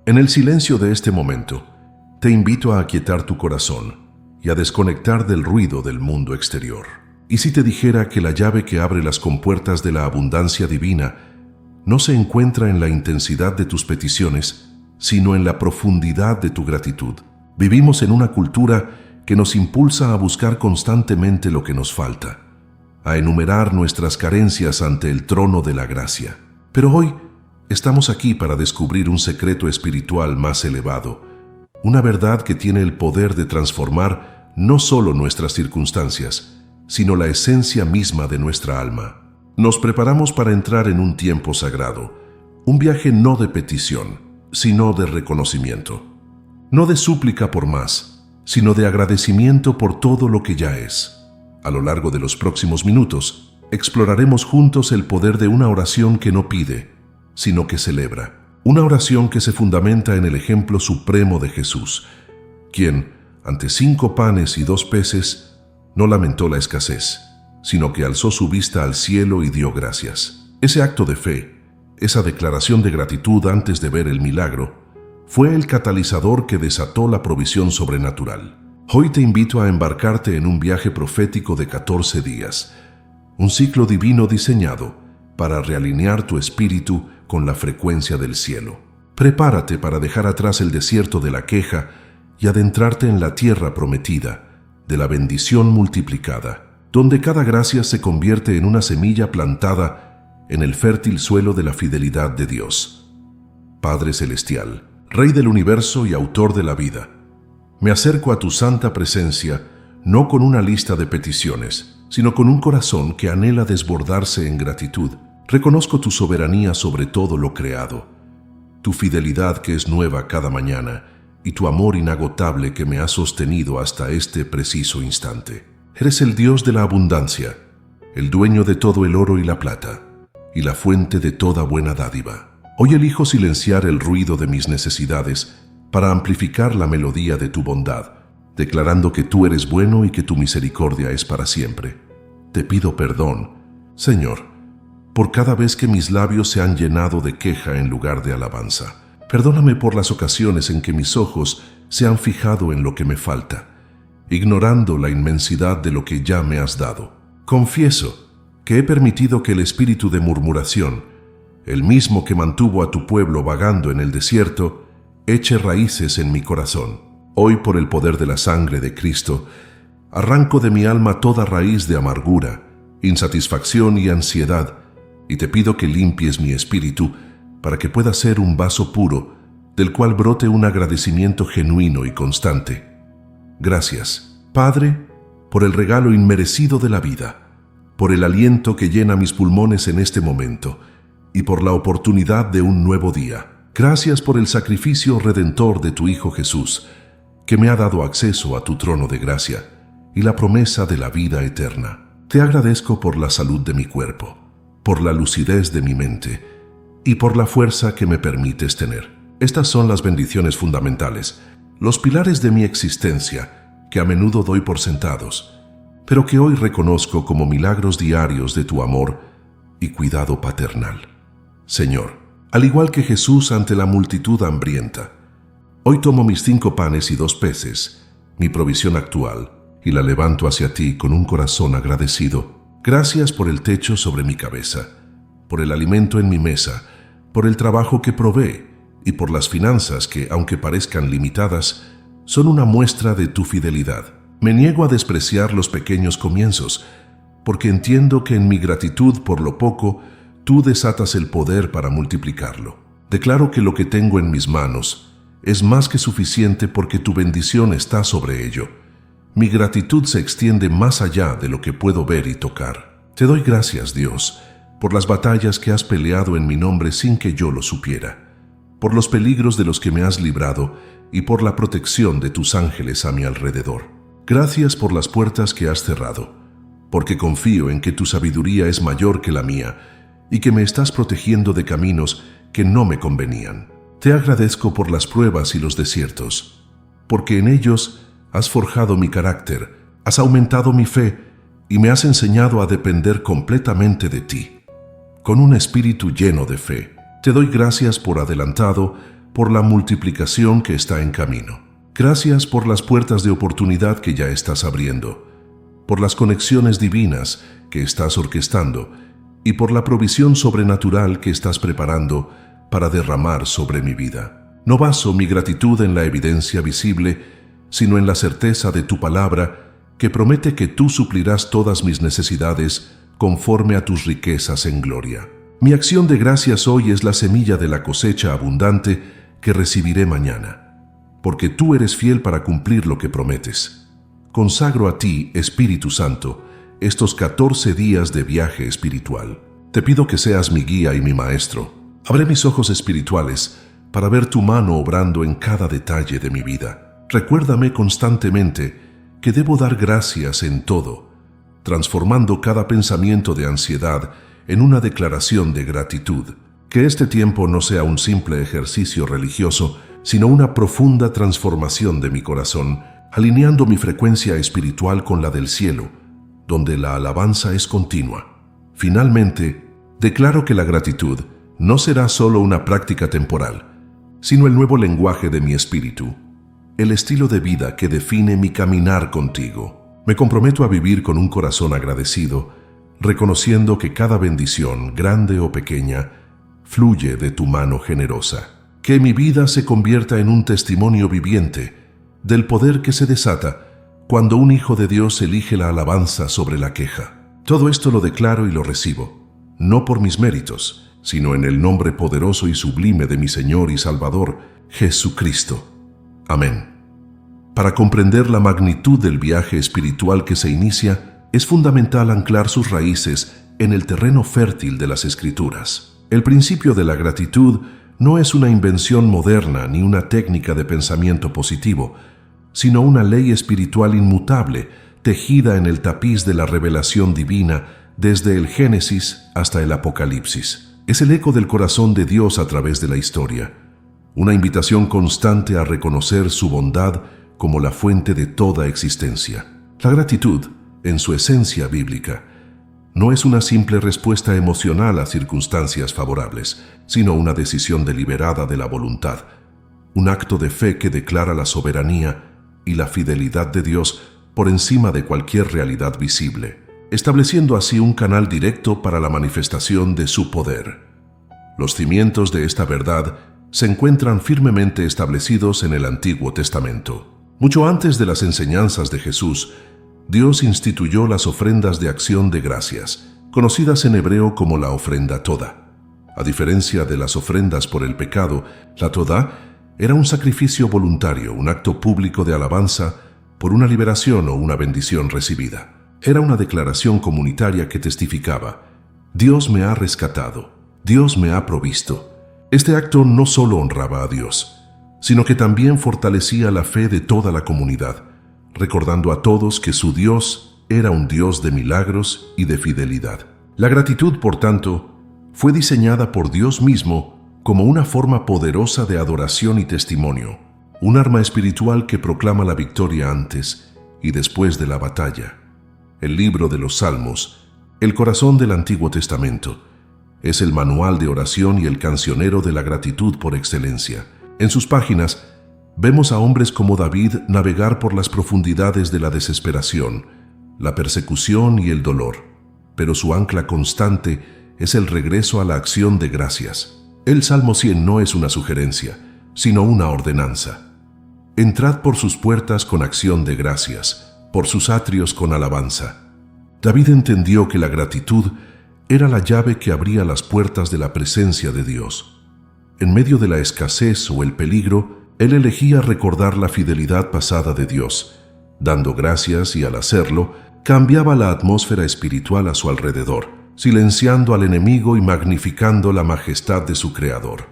En el silencio de este momento, te invito a aquietar tu corazón y a desconectar del ruido del mundo exterior. ¿Y si te dijera que la llave que abre las compuertas de la abundancia divina no se encuentra en la intensidad de tus peticiones, sino en la profundidad de tu gratitud? Vivimos en una cultura que nos impulsa a buscar constantemente lo que nos falta, a enumerar nuestras carencias ante el trono de la gracia. Pero hoy estamos aquí para descubrir un secreto espiritual más elevado, una verdad que tiene el poder de transformar no solo nuestras circunstancias, sino la esencia misma de nuestra alma. Nos preparamos para entrar en un tiempo sagrado, un viaje no de petición, sino de reconocimiento. No de súplica por más, sino de agradecimiento por todo lo que ya es. A lo largo de los próximos minutos, exploraremos juntos el poder de una oración que no pide, sino que celebra. Una oración que se fundamenta en el ejemplo supremo de Jesús, quien, ante 5 panes y 2 peces, no lamentó la escasez, sino que alzó su vista al cielo y dio gracias. Ese acto de fe, esa declaración de gratitud antes de ver el milagro, fue el catalizador que desató la provisión sobrenatural. Hoy te invito a embarcarte en un viaje profético de 14 días, un ciclo divino diseñado para realinear tu espíritu con la frecuencia del cielo. Prepárate para dejar atrás el desierto de la queja y adentrarte en la tierra prometida, de la bendición multiplicada, donde cada gracia se convierte en una semilla plantada en el fértil suelo de la fidelidad de Dios. Padre Celestial, Rey del universo y autor de la vida, me acerco a tu santa presencia no con una lista de peticiones, sino con un corazón que anhela desbordarse en gratitud. Reconozco tu soberanía sobre todo lo creado, tu fidelidad que es nueva cada mañana y tu amor inagotable que me ha sostenido hasta este preciso instante. Eres el Dios de la abundancia, el dueño de todo el oro y la plata, y la fuente de toda buena dádiva. Hoy elijo silenciar el ruido de mis necesidades para amplificar la melodía de tu bondad, declarando que tú eres bueno y que tu misericordia es para siempre. Te pido perdón, Señor, por cada vez que mis labios se han llenado de queja en lugar de alabanza. Perdóname por las ocasiones en que mis ojos se han fijado en lo que me falta, ignorando la inmensidad de lo que ya me has dado. Confieso que he permitido que el espíritu de murmuración, el mismo que mantuvo a tu pueblo vagando en el desierto, eche raíces en mi corazón. Hoy, por el poder de la sangre de Cristo, arranco de mi alma toda raíz de amargura, insatisfacción y ansiedad, y te pido que limpies mi espíritu para que pueda ser un vaso puro, del cual brote un agradecimiento genuino y constante. Gracias, Padre, por el regalo inmerecido de la vida, por el aliento que llena mis pulmones en este momento, y por la oportunidad de un nuevo día. Gracias por el sacrificio redentor de tu Hijo Jesús, que me ha dado acceso a tu trono de gracia y la promesa de la vida eterna. Te agradezco por la salud de mi cuerpo, por la lucidez de mi mente y por la fuerza que me permites tener. Estas son las bendiciones fundamentales, los pilares de mi existencia que a menudo doy por sentados, pero que hoy reconozco como milagros diarios de tu amor y cuidado paternal. Señor, al igual que Jesús ante la multitud hambrienta, hoy tomo mis 5 panes y 2 peces, mi provisión actual, y la levanto hacia ti con un corazón agradecido. Gracias por el techo sobre mi cabeza, por el alimento en mi mesa, por el trabajo que provee y por las finanzas que, aunque parezcan limitadas, son una muestra de tu fidelidad. Me niego a despreciar los pequeños comienzos, porque entiendo que en mi gratitud por lo poco, tú desatas el poder para multiplicarlo. Declaro que lo que tengo en mis manos es más que suficiente porque tu bendición está sobre ello. Mi gratitud se extiende más allá de lo que puedo ver y tocar. Te doy gracias, Dios, por las batallas que has peleado en mi nombre sin que yo lo supiera, por los peligros de los que me has librado y por la protección de tus ángeles a mi alrededor. Gracias por las puertas que has cerrado, porque confío en que tu sabiduría es mayor que la mía y que me estás protegiendo de caminos que no me convenían. Te agradezco por las pruebas y los desiertos, porque en ellos has forjado mi carácter, has aumentado mi fe y me has enseñado a depender completamente de ti. Con un espíritu lleno de fe, te doy gracias por adelantado, por la multiplicación que está en camino. Gracias por las puertas de oportunidad que ya estás abriendo, por las conexiones divinas que estás orquestando y por la provisión sobrenatural que estás preparando para derramar sobre mi vida. No baso mi gratitud en la evidencia visible, sino en la certeza de tu palabra que promete que tú suplirás todas mis necesidades conforme a tus riquezas en gloria. Mi acción de gracias hoy es la semilla de la cosecha abundante que recibiré mañana, porque tú eres fiel para cumplir lo que prometes. Consagro a ti, Espíritu Santo, estos 14 días de viaje espiritual. Te pido que seas mi guía y mi maestro. Abre mis ojos espirituales para ver tu mano obrando en cada detalle de mi vida. Recuérdame constantemente que debo dar gracias en todo, transformando cada pensamiento de ansiedad en una declaración de gratitud. Que este tiempo no sea un simple ejercicio religioso, sino una profunda transformación de mi corazón, alineando mi frecuencia espiritual con la del cielo, donde la alabanza es continua. Finalmente, declaro que la gratitud no será solo una práctica temporal, sino el nuevo lenguaje de mi espíritu, el estilo de vida que define mi caminar contigo. Me comprometo a vivir con un corazón agradecido, reconociendo que cada bendición, grande o pequeña, fluye de tu mano generosa. Que mi vida se convierta en un testimonio viviente del poder que se desata cuando un hijo de Dios elige la alabanza sobre la queja. Todo esto lo declaro y lo recibo, no por mis méritos, sino en el nombre poderoso y sublime de mi Señor y Salvador, Jesucristo. Amén. Para comprender la magnitud del viaje espiritual que se inicia, es fundamental anclar sus raíces en el terreno fértil de las Escrituras. El principio de la gratitud no es una invención moderna ni una técnica de pensamiento positivo, sino una ley espiritual inmutable, tejida en el tapiz de la revelación divina desde el Génesis hasta el Apocalipsis. Es el eco del corazón de Dios a través de la historia, una invitación constante a reconocer su bondad como la fuente de toda existencia. La gratitud, en su esencia bíblica, no es una simple respuesta emocional a circunstancias favorables, sino una decisión deliberada de la voluntad, un acto de fe que declara la soberanía y la fidelidad de Dios por encima de cualquier realidad visible, estableciendo así un canal directo para la manifestación de su poder. Los cimientos de esta verdad se encuentran firmemente establecidos en el Antiguo Testamento. Mucho antes de las enseñanzas de Jesús, Dios instituyó las ofrendas de acción de gracias, conocidas en hebreo como la ofrenda toda. A diferencia de las ofrendas por el pecado, la toda era un sacrificio voluntario, un acto público de alabanza por una liberación o una bendición recibida. Era una declaración comunitaria que testificaba: Dios me ha rescatado, Dios me ha provisto. Este acto no solo honraba a Dios, sino que también fortalecía la fe de toda la comunidad, recordando a todos que su Dios era un Dios de milagros y de fidelidad. La gratitud, por tanto, fue diseñada por Dios mismo como una forma poderosa de adoración y testimonio, un arma espiritual que proclama la victoria antes y después de la batalla. El libro de los Salmos, el corazón del Antiguo Testamento, es el manual de oración y el cancionero de la gratitud por excelencia. En sus páginas, vemos a hombres como David navegar por las profundidades de la desesperación, la persecución y el dolor, pero su ancla constante es el regreso a la acción de gracias. El Salmo 100 no es una sugerencia, sino una ordenanza. Entrad por sus puertas con acción de gracias, por sus atrios con alabanza. David entendió que la gratitud era la llave que abría las puertas de la presencia de Dios. En medio de la escasez o el peligro, él elegía recordar la fidelidad pasada de Dios, dando gracias, y al hacerlo, cambiaba la atmósfera espiritual a su alrededor, silenciando al enemigo y magnificando la majestad de su Creador.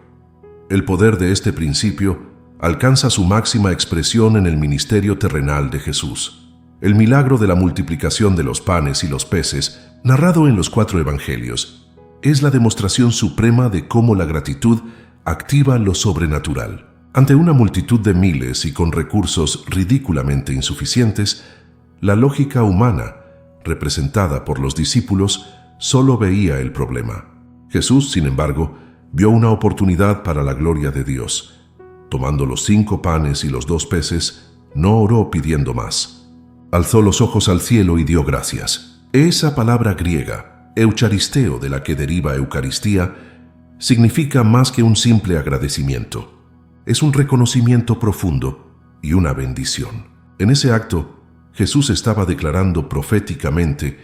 El poder de este principio alcanza su máxima expresión en el ministerio terrenal de Jesús. El milagro de la multiplicación de los panes y los peces, narrado en los 4 evangelios, es la demostración suprema de cómo la gratitud activa lo sobrenatural. Ante una multitud de miles y con recursos ridículamente insuficientes, la lógica humana, representada por los discípulos, solo veía el problema. Jesús, sin embargo, vio una oportunidad para la gloria de Dios. Tomando los 5 panes y los 2 peces, no oró pidiendo más. Alzó los ojos al cielo y dio gracias. Esa palabra griega, eucharisteo, de la que deriva Eucaristía, significa más que un simple agradecimiento. Es un reconocimiento profundo y una bendición. En ese acto, Jesús estaba declarando proféticamente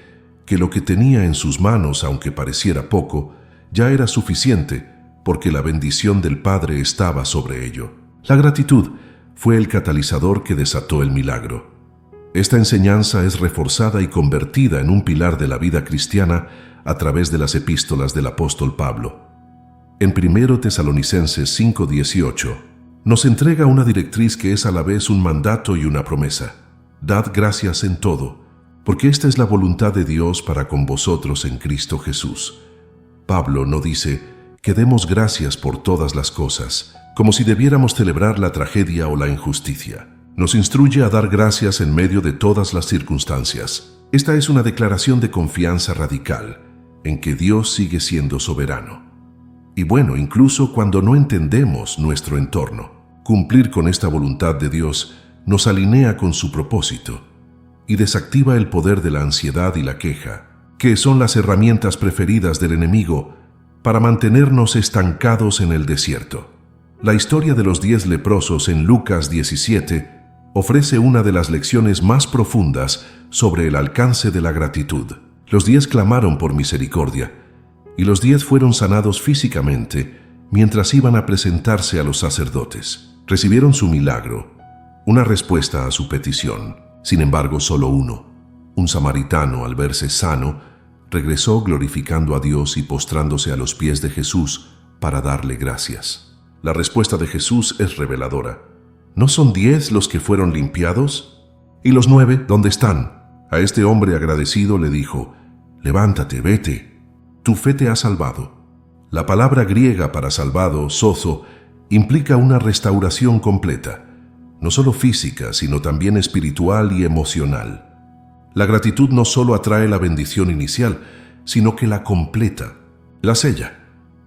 que lo que tenía en sus manos, aunque pareciera poco, ya era suficiente porque la bendición del Padre estaba sobre ello. La gratitud fue el catalizador que desató el milagro. Esta enseñanza es reforzada y convertida en un pilar de la vida cristiana a través de las epístolas del apóstol Pablo. En 1 Tesalonicenses 5:18 nos entrega una directriz que es a la vez un mandato y una promesa. Dad gracias en todo, porque esta es la voluntad de Dios para con vosotros en Cristo Jesús. Pablo no dice que demos gracias por todas las cosas, como si debiéramos celebrar la tragedia o la injusticia. Nos instruye a dar gracias en medio de todas las circunstancias. Esta es una declaración de confianza radical en que Dios sigue siendo soberano. Y bueno, incluso cuando no entendemos nuestro entorno, cumplir con esta voluntad de Dios nos alinea con su propósito y desactiva el poder de la ansiedad y la queja, que son las herramientas preferidas del enemigo para mantenernos estancados en el desierto. La historia de los 10 leprosos en Lucas 17 ofrece una de las lecciones más profundas sobre el alcance de la gratitud. Los 10 clamaron por misericordia, y los 10 fueron sanados físicamente mientras iban a presentarse a los sacerdotes. Recibieron su milagro, una respuesta a su petición. Sin embargo, solo uno, un samaritano, al verse sano, regresó glorificando a Dios y postrándose a los pies de Jesús para darle gracias. La respuesta de Jesús es reveladora. ¿No son 10 los que fueron limpiados? ¿Y los 9 dónde están? A este hombre agradecido le dijo: levántate, vete, tu fe te ha salvado. La palabra griega para salvado, sozo, implica una restauración completa, no solo física, sino también espiritual y emocional. La gratitud no solo atrae la bendición inicial, sino que la completa, la sella,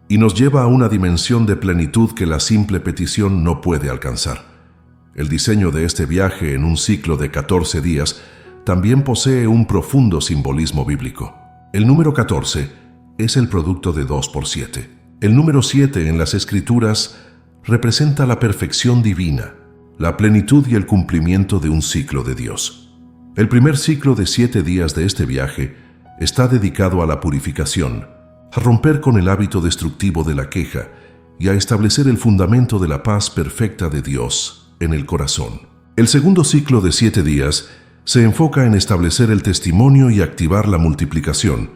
y nos lleva a una dimensión de plenitud que la simple petición no puede alcanzar. El diseño de este viaje en un ciclo de 14 días también posee un profundo simbolismo bíblico. El número 14 es el producto de 2 por 7. El número 7 en las Escrituras representa la perfección divina, la plenitud y el cumplimiento de un ciclo de Dios. El primer ciclo de 7 días de este viaje está dedicado a la purificación, a romper con el hábito destructivo de la queja y a establecer el fundamento de la paz perfecta de Dios en el corazón. El segundo ciclo de 7 días se enfoca en establecer el testimonio y activar la multiplicación,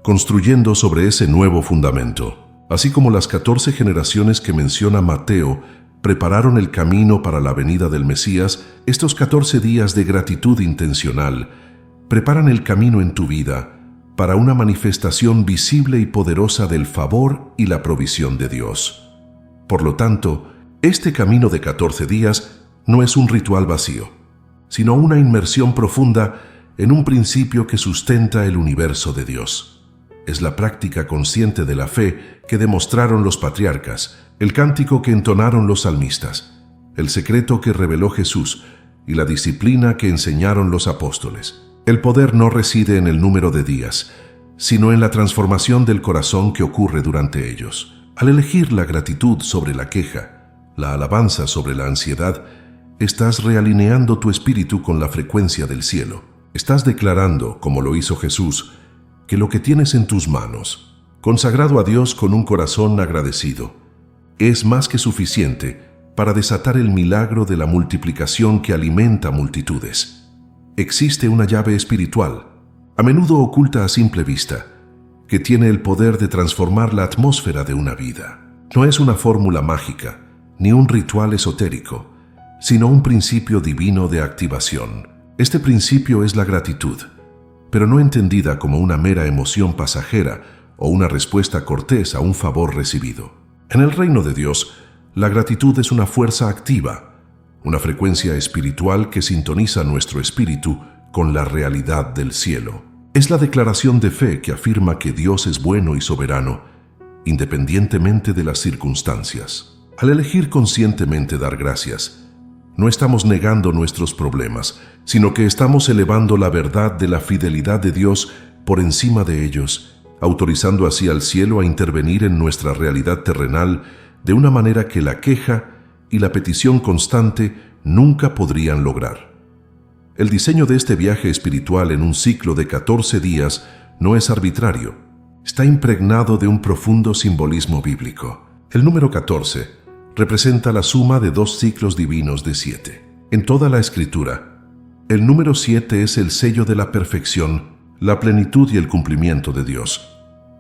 construyendo sobre ese nuevo fundamento. Así como las 14 generaciones que menciona Mateo prepararon el camino para la venida del Mesías, estos 14 días de gratitud intencional preparan el camino en tu vida para una manifestación visible y poderosa del favor y la provisión de Dios. Por lo tanto, este camino de 14 días no es un ritual vacío, sino una inmersión profunda en un principio que sustenta el universo de Dios. Es la práctica consciente de la fe que demostraron los patriarcas, el cántico que entonaron los salmistas, el secreto que reveló Jesús y la disciplina que enseñaron los apóstoles. El poder no reside en el número de días, sino en la transformación del corazón que ocurre durante ellos. Al elegir la gratitud sobre la queja, la alabanza sobre la ansiedad, estás realineando tu espíritu con la frecuencia del cielo. Estás declarando, como lo hizo Jesús, que lo que tienes en tus manos, consagrado a Dios con un corazón agradecido, es más que suficiente para desatar el milagro de la multiplicación que alimenta multitudes. Existe una llave espiritual, a menudo oculta a simple vista, que tiene el poder de transformar la atmósfera de una vida. No es una fórmula mágica, ni un ritual esotérico, sino un principio divino de activación. Este principio es la gratitud, pero no entendida como una mera emoción pasajera o una respuesta cortés a un favor recibido. En el reino de Dios, la gratitud es una fuerza activa, una frecuencia espiritual que sintoniza nuestro espíritu con la realidad del cielo. Es la declaración de fe que afirma que Dios es bueno y soberano, independientemente de las circunstancias. Al elegir conscientemente dar gracias, no estamos negando nuestros problemas, sino que estamos elevando la verdad de la fidelidad de Dios por encima de ellos, autorizando así al cielo a intervenir en nuestra realidad terrenal de una manera que la queja y la petición constante nunca podrían lograr. El diseño de este viaje espiritual en un ciclo de 14 días no es arbitrario. Está impregnado de un profundo simbolismo bíblico. El número 14 representa la suma de 2 ciclos divinos de 7. En toda la Escritura, el número 7 es el sello de la perfección, la plenitud y el cumplimiento de Dios.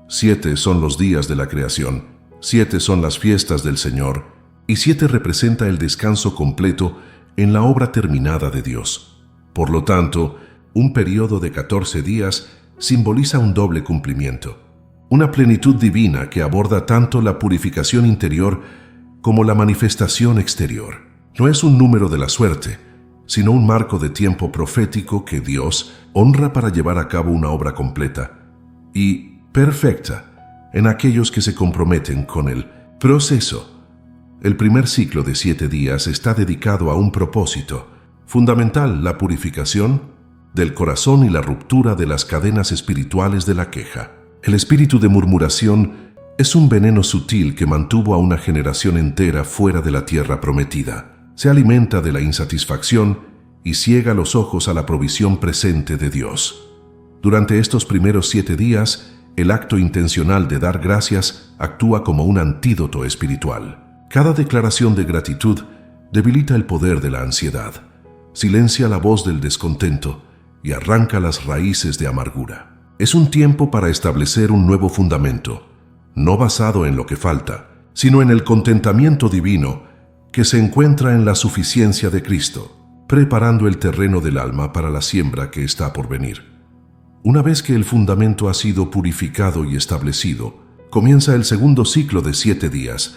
7 son los días de la creación, 7 son las fiestas del Señor, y 7 representa el descanso completo en la obra terminada de Dios. Por lo tanto, un periodo de 14 días simboliza un doble cumplimiento, una plenitud divina que aborda tanto la purificación interior como la manifestación exterior. No es un número de la suerte, sino un marco de tiempo profético que Dios honra para llevar a cabo una obra completa y perfecta en aquellos que se comprometen con el proceso. El primer ciclo de 7 días está dedicado a un propósito fundamental: la purificación del corazón y la ruptura de las cadenas espirituales de la queja. El espíritu de murmuración es un veneno sutil que mantuvo a una generación entera fuera de la tierra prometida. Se alimenta de la insatisfacción y ciega los ojos a la provisión presente de Dios. Durante estos primeros 7 días, el acto intencional de dar gracias actúa como un antídoto espiritual. Cada declaración de gratitud debilita el poder de la ansiedad, silencia la voz del descontento y arranca las raíces de amargura. Es un tiempo para establecer un nuevo fundamento, no basado en lo que falta, sino en el contentamiento divino que se encuentra en la suficiencia de Cristo, preparando el terreno del alma para la siembra que está por venir. Una vez que el fundamento ha sido purificado y establecido, comienza el segundo ciclo de 7 días,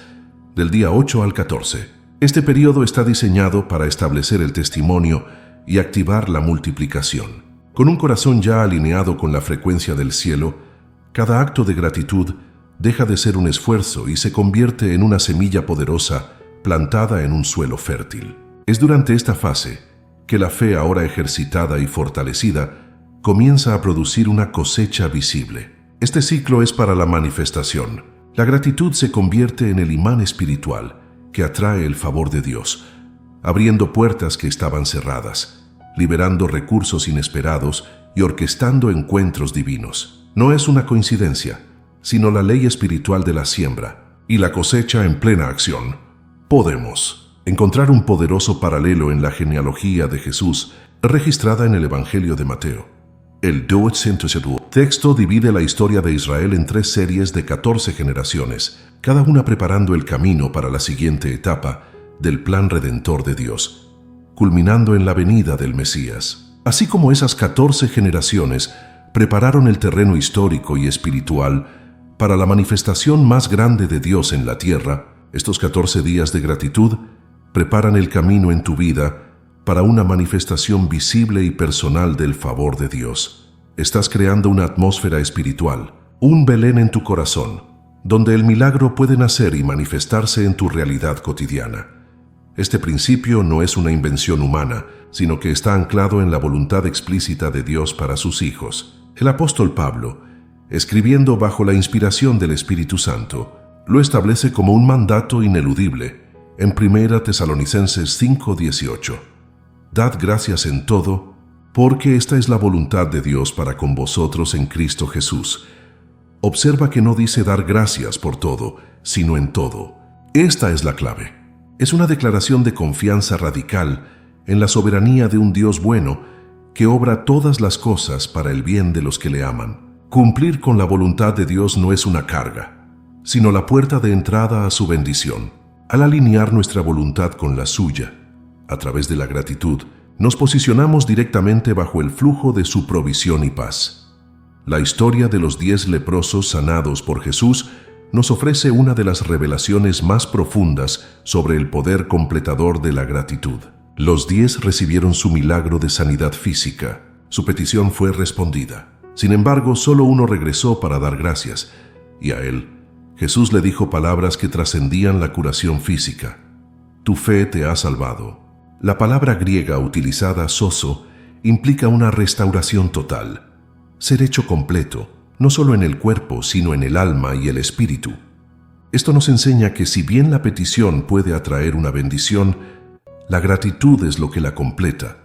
del día 8 al 14. Este periodo está diseñado para establecer el testimonio y activar la multiplicación. Con un corazón ya alineado con la frecuencia del cielo, cada acto de gratitud deja de ser un esfuerzo y se convierte en una semilla poderosa plantada en un suelo fértil. Es durante esta fase que la fe, ahora ejercitada y fortalecida, comienza a producir una cosecha visible. Este ciclo es para la manifestación. La gratitud se convierte en el imán espiritual que atrae el favor de Dios, abriendo puertas que estaban cerradas, liberando recursos inesperados y orquestando encuentros divinos. No es una coincidencia, sino la ley espiritual de la siembra y la cosecha en plena acción. Podemos encontrar un poderoso paralelo en la genealogía de Jesús registrada en el Evangelio de Mateo. El texto divide la historia de Israel en 3 series de 14 generaciones, cada una preparando el camino para la siguiente etapa del plan redentor de Dios, culminando en la venida del Mesías. Así como esas 14 generaciones prepararon el terreno histórico y espiritual para la manifestación más grande de Dios en la tierra, estos 14 días de gratitud preparan el camino en tu vida para una manifestación visible y personal del favor de Dios. Estás creando una atmósfera espiritual, un Belén en tu corazón, donde el milagro puede nacer y manifestarse en tu realidad cotidiana. Este principio no es una invención humana, sino que está anclado en la voluntad explícita de Dios para sus hijos. El apóstol Pablo, escribiendo bajo la inspiración del Espíritu Santo, lo establece como un mandato ineludible en 1 Tesalonicenses 5:18. Dad gracias en todo, porque esta es la voluntad de Dios para con vosotros en Cristo Jesús. Observa que no dice dar gracias por todo, sino en todo. Esta es la clave. Es una declaración de confianza radical en la soberanía de un Dios bueno que obra todas las cosas para el bien de los que le aman. Cumplir con la voluntad de Dios no es una carga, sino la puerta de entrada a su bendición. Al alinear nuestra voluntad con la suya, a través de la gratitud, nos posicionamos directamente bajo el flujo de su provisión y paz. La historia de los 10 leprosos sanados por Jesús nos ofrece una de las revelaciones más profundas sobre el poder completador de la gratitud. Los 10 recibieron su milagro de sanidad física. Su petición fue respondida. Sin embargo, solo uno regresó para dar gracias, y a él Jesús le dijo palabras que trascendían la curación física. Tu fe te ha salvado. La palabra griega utilizada, sozo, implica una restauración total, ser hecho completo, no solo en el cuerpo, sino en el alma y el espíritu. Esto nos enseña que si bien la petición puede atraer una bendición, la gratitud es lo que la completa,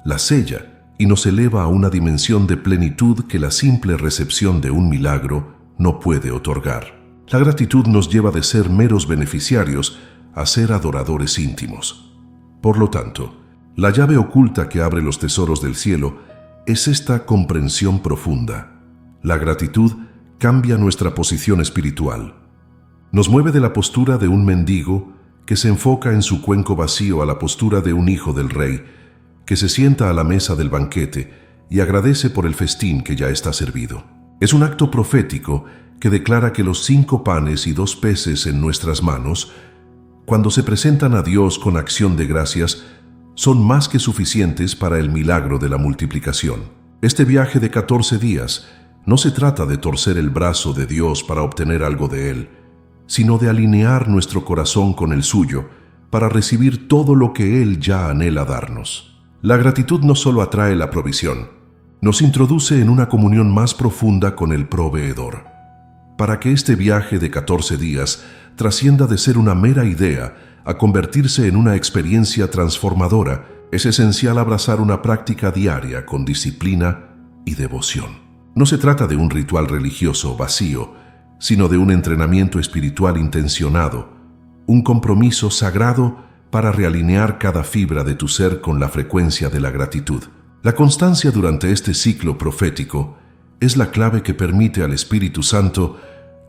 la sella y nos eleva a una dimensión de plenitud que la simple recepción de un milagro no puede otorgar. La gratitud nos lleva de ser meros beneficiarios a ser adoradores íntimos. Por lo tanto, la llave oculta que abre los tesoros del cielo es esta comprensión profunda. La gratitud cambia nuestra posición espiritual. Nos mueve de la postura de un mendigo que se enfoca en su cuenco vacío a la postura de un hijo del rey, que se sienta a la mesa del banquete y agradece por el festín que ya está servido. Es un acto profético que declara que los 5 panes y 2 peces en nuestras manos, cuando se presentan a Dios con acción de gracias, son más que suficientes para el milagro de la multiplicación. Este viaje de 14 días no se trata de torcer el brazo de Dios para obtener algo de Él, sino de alinear nuestro corazón con el suyo para recibir todo lo que Él ya anhela darnos. La gratitud no solo atrae la provisión, nos introduce en una comunión más profunda con el proveedor. Para que este viaje de 14 días trascienda de ser una mera idea a convertirse en una experiencia transformadora, es esencial abrazar una práctica diaria con disciplina y devoción. No se trata de un ritual religioso vacío, sino de un entrenamiento espiritual intencionado, un compromiso sagrado para realinear cada fibra de tu ser con la frecuencia de la gratitud. La constancia durante este ciclo profético es la clave que permite al Espíritu Santo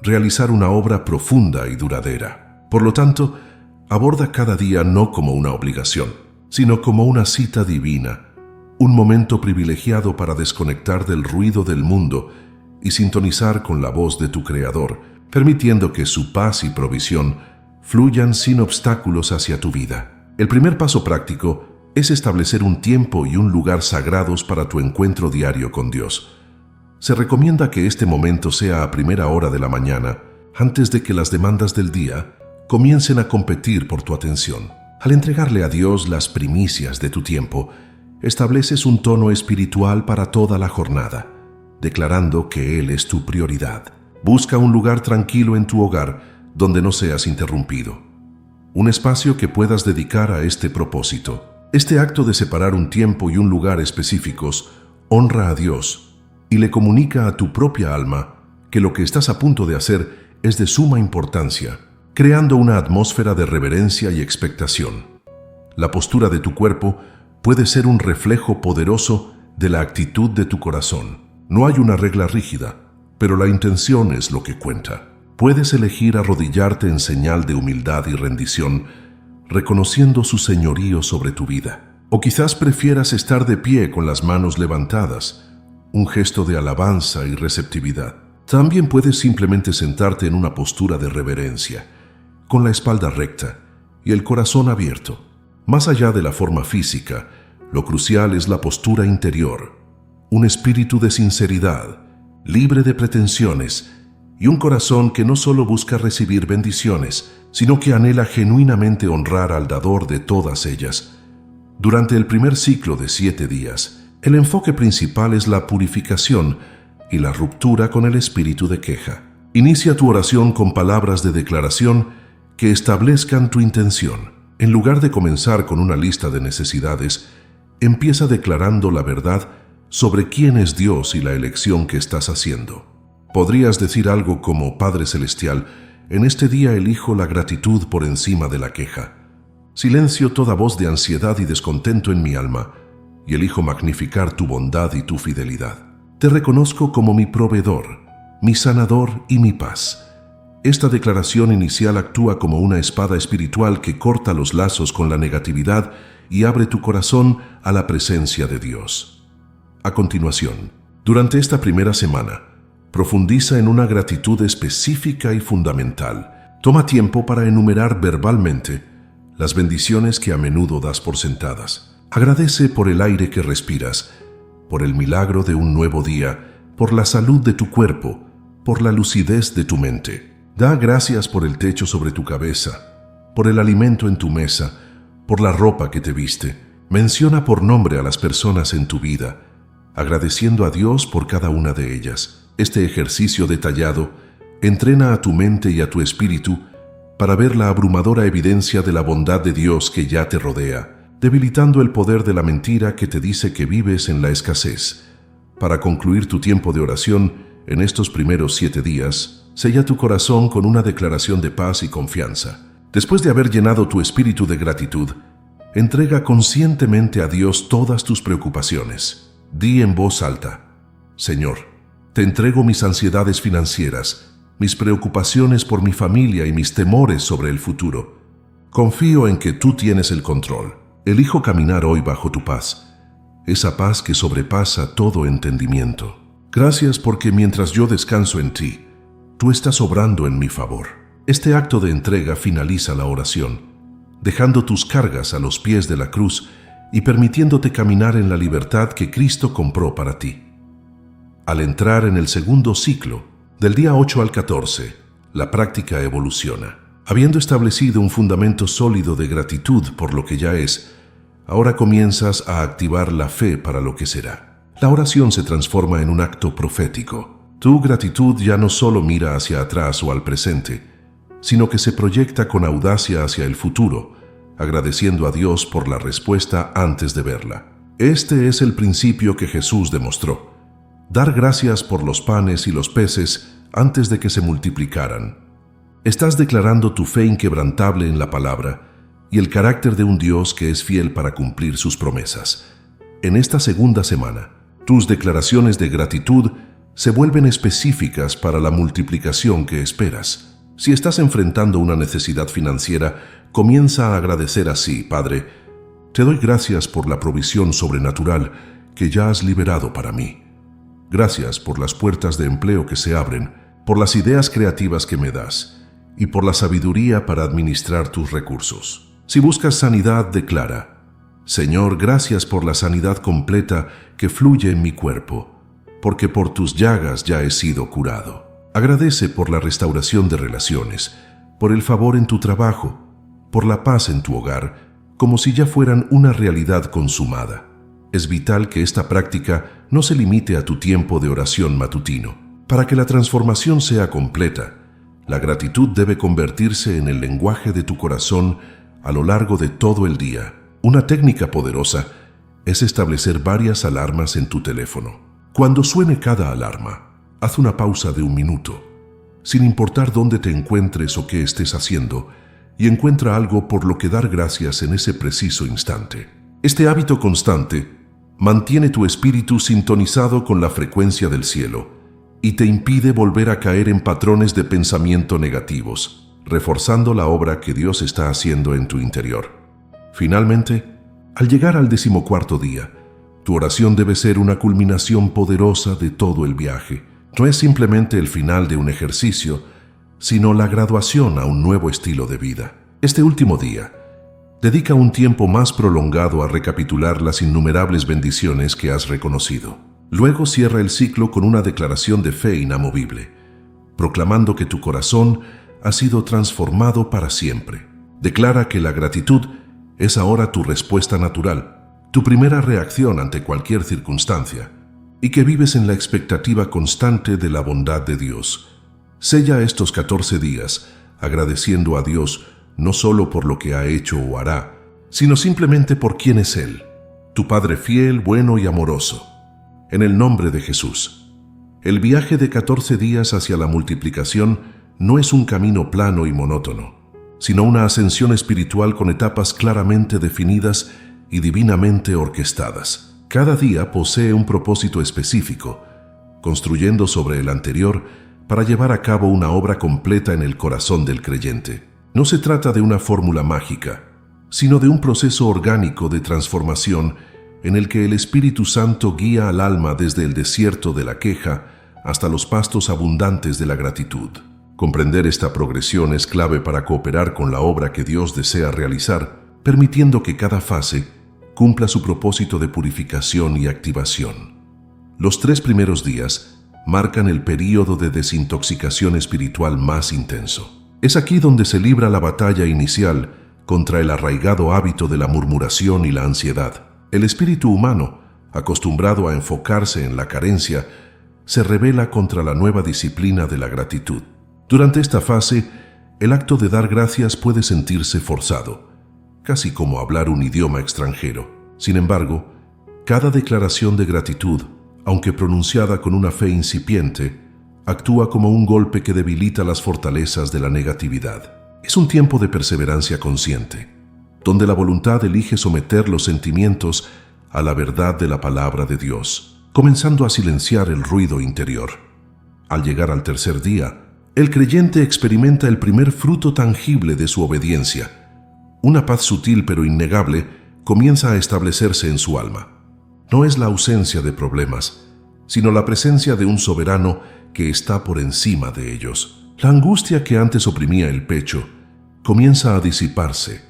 realizar una obra profunda y duradera. Por lo tanto, aborda cada día no como una obligación, sino como una cita divina, un momento privilegiado para desconectar del ruido del mundo y sintonizar con la voz de tu Creador, permitiendo que su paz y provisión fluyan sin obstáculos hacia tu vida. El primer paso práctico es establecer un tiempo y un lugar sagrados para tu encuentro diario con Dios. Se recomienda que este momento sea a primera hora de la mañana, antes de que las demandas del día comiencen a competir por tu atención. Al entregarle a Dios las primicias de tu tiempo, estableces un tono espiritual para toda la jornada, declarando que Él es tu prioridad. Busca un lugar tranquilo en tu hogar donde no seas interrumpido. Un espacio que puedas dedicar a este propósito. Este acto de separar un tiempo y un lugar específicos honra a Dios y le comunica a tu propia alma que lo que estás a punto de hacer es de suma importancia, creando una atmósfera de reverencia y expectación. La postura de tu cuerpo puede ser un reflejo poderoso de la actitud de tu corazón. No hay una regla rígida, pero la intención es lo que cuenta. Puedes elegir arrodillarte en señal de humildad y rendición, reconociendo su señorío sobre tu vida. O quizás prefieras estar de pie con las manos levantadas, un gesto de alabanza y receptividad. También puedes simplemente sentarte en una postura de reverencia, con la espalda recta y el corazón abierto. Más allá de la forma física, lo crucial es la postura interior, un espíritu de sinceridad, libre de pretensiones, y un corazón que no solo busca recibir bendiciones, sino que anhela genuinamente honrar al dador de todas ellas. Durante el primer ciclo de 7 días, el enfoque principal es la purificación y la ruptura con el espíritu de queja. Inicia tu oración con palabras de declaración que establezcan tu intención. En lugar de comenzar con una lista de necesidades, empieza declarando la verdad sobre quién es Dios y la elección que estás haciendo. Podrías decir algo como: Padre Celestial, en este día elijo la gratitud por encima de la queja. Silencio toda voz de ansiedad y descontento en mi alma y elijo magnificar tu bondad y tu fidelidad. Te reconozco como mi proveedor, mi sanador y mi paz. Esta declaración inicial actúa como una espada espiritual que corta los lazos con la negatividad y abre tu corazón a la presencia de Dios. A continuación, durante esta primera semana, profundiza en una gratitud específica y fundamental. Toma tiempo para enumerar verbalmente las bendiciones que a menudo das por sentadas. Agradece por el aire que respiras, por el milagro de un nuevo día, por la salud de tu cuerpo, por la lucidez de tu mente. Da gracias por el techo sobre tu cabeza, por el alimento en tu mesa, por la ropa que te viste. Menciona por nombre a las personas en tu vida, agradeciendo a Dios por cada una de ellas. Este ejercicio detallado entrena a tu mente y a tu espíritu para ver la abrumadora evidencia de la bondad de Dios que ya te rodea, debilitando el poder de la mentira que te dice que vives en la escasez. Para concluir tu tiempo de oración en estos primeros 7 días, sella tu corazón con una declaración de paz y confianza. Después de haber llenado tu espíritu de gratitud, entrega conscientemente a Dios todas tus preocupaciones. Di en voz alta: Señor, te entrego mis ansiedades financieras, mis preocupaciones por mi familia y mis temores sobre el futuro. Confío en que tú tienes el control. Elijo caminar hoy bajo tu paz, esa paz que sobrepasa todo entendimiento. Gracias porque mientras yo descanso en ti, tú estás obrando en mi favor. Este acto de entrega finaliza la oración, dejando tus cargas a los pies de la cruz y permitiéndote caminar en la libertad que Cristo compró para ti. Al entrar en el segundo ciclo, del día 8 al 14, la práctica evoluciona. Habiendo establecido un fundamento sólido de gratitud por lo que ya es, ahora comienzas a activar la fe para lo que será. La oración se transforma en un acto profético. Tu gratitud ya no solo mira hacia atrás o al presente, sino que se proyecta con audacia hacia el futuro, agradeciendo a Dios por la respuesta antes de verla. Este es el principio que Jesús demostró: dar gracias por los panes y los peces antes de que se multiplicaran. Estás declarando tu fe inquebrantable en la palabra y el carácter de un Dios que es fiel para cumplir sus promesas. En esta segunda semana, tus declaraciones de gratitud se vuelven específicas para la multiplicación que esperas. Si estás enfrentando una necesidad financiera, comienza a agradecer así: Padre, te doy gracias por la provisión sobrenatural que ya has liberado para mí. Gracias por las puertas de empleo que se abren, por las ideas creativas que me das y por la sabiduría para administrar tus recursos. Si buscas sanidad, declara: Señor, gracias por la sanidad completa que fluye en mi cuerpo, porque por tus llagas ya he sido curado. Agradece por la restauración de relaciones, por el favor en tu trabajo, por la paz en tu hogar, como si ya fueran una realidad consumada. Es vital que esta práctica no se limite a tu tiempo de oración matutino. Para que la transformación sea completa, la gratitud debe convertirse en el lenguaje de tu corazón a lo largo de todo el día. Una técnica poderosa es establecer varias alarmas en tu teléfono. Cuando suene cada alarma, haz una pausa de 1 minuto, sin importar dónde te encuentres o qué estés haciendo, y encuentra algo por lo que dar gracias en ese preciso instante. Este hábito constante mantiene tu espíritu sintonizado con la frecuencia del cielo y te impide volver a caer en patrones de pensamiento negativos, reforzando la obra que Dios está haciendo en tu interior. Finalmente, al llegar al 14º día, tu oración debe ser una culminación poderosa de todo el viaje. No es simplemente el final de un ejercicio, sino la graduación a un nuevo estilo de vida. Este último día, dedica un tiempo más prolongado a recapitular las innumerables bendiciones que has reconocido. Luego cierra el ciclo con una declaración de fe inamovible, proclamando que tu corazón ha sido transformado para siempre. Declara que la gratitud es ahora tu respuesta natural, tu primera reacción ante cualquier circunstancia, y que vives en la expectativa constante de la bondad de Dios. Sella estos 14 días agradeciendo a Dios no solo por lo que ha hecho o hará, sino simplemente por quién es Él, tu Padre fiel, bueno y amoroso. En el nombre de Jesús. El viaje de 14 días hacia la multiplicación no es un camino plano y monótono, sino una ascensión espiritual con etapas claramente definidas y divinamente orquestadas. Cada día posee un propósito específico, construyendo sobre el anterior para llevar a cabo una obra completa en el corazón del creyente. No se trata de una fórmula mágica, sino de un proceso orgánico de transformación en el que el Espíritu Santo guía al alma desde el desierto de la queja hasta los pastos abundantes de la gratitud. Comprender esta progresión es clave para cooperar con la obra que Dios desea realizar, permitiendo que cada fase cumpla su propósito de purificación y activación. Los 3 primeros días marcan el período de desintoxicación espiritual más intenso. Es aquí donde se libra la batalla inicial contra el arraigado hábito de la murmuración y la ansiedad. El espíritu humano, acostumbrado a enfocarse en la carencia, se rebela contra la nueva disciplina de la gratitud. Durante esta fase, el acto de dar gracias puede sentirse forzado, casi como hablar un idioma extranjero. Sin embargo, cada declaración de gratitud, aunque pronunciada con una fe incipiente, actúa como un golpe que debilita las fortalezas de la negatividad. Es un tiempo de perseverancia consciente, donde la voluntad elige someter los sentimientos a la verdad de la palabra de Dios, comenzando a silenciar el ruido interior. Al llegar al tercer día, el creyente experimenta el primer fruto tangible de su obediencia. Una paz sutil pero innegable comienza a establecerse en su alma. No es la ausencia de problemas, sino la presencia de un soberano que está por encima de ellos. La angustia que antes oprimía el pecho comienza a disiparse,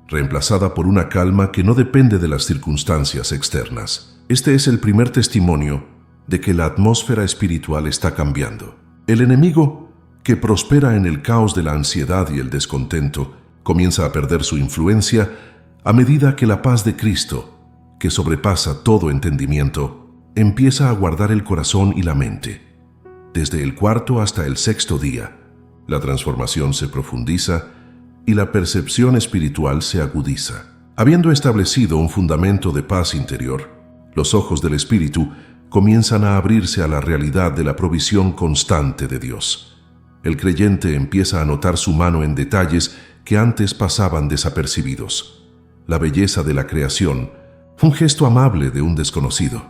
reemplazada por una calma que no depende de las circunstancias externas. Este es el primer testimonio de que la atmósfera espiritual está cambiando. El enemigo, que prospera en el caos de la ansiedad y el descontento, comienza a perder su influencia a medida que la paz de Cristo, que sobrepasa todo entendimiento, empieza a guardar el corazón y la mente. Desde el cuarto hasta el sexto día, la transformación se profundiza y la percepción espiritual se agudiza. Habiendo establecido un fundamento de paz interior, los ojos del espíritu comienzan a abrirse a la realidad de la provisión constante de Dios. El creyente empieza a notar su mano en detalles que antes pasaban desapercibidos. La belleza de la creación, un gesto amable de un desconocido,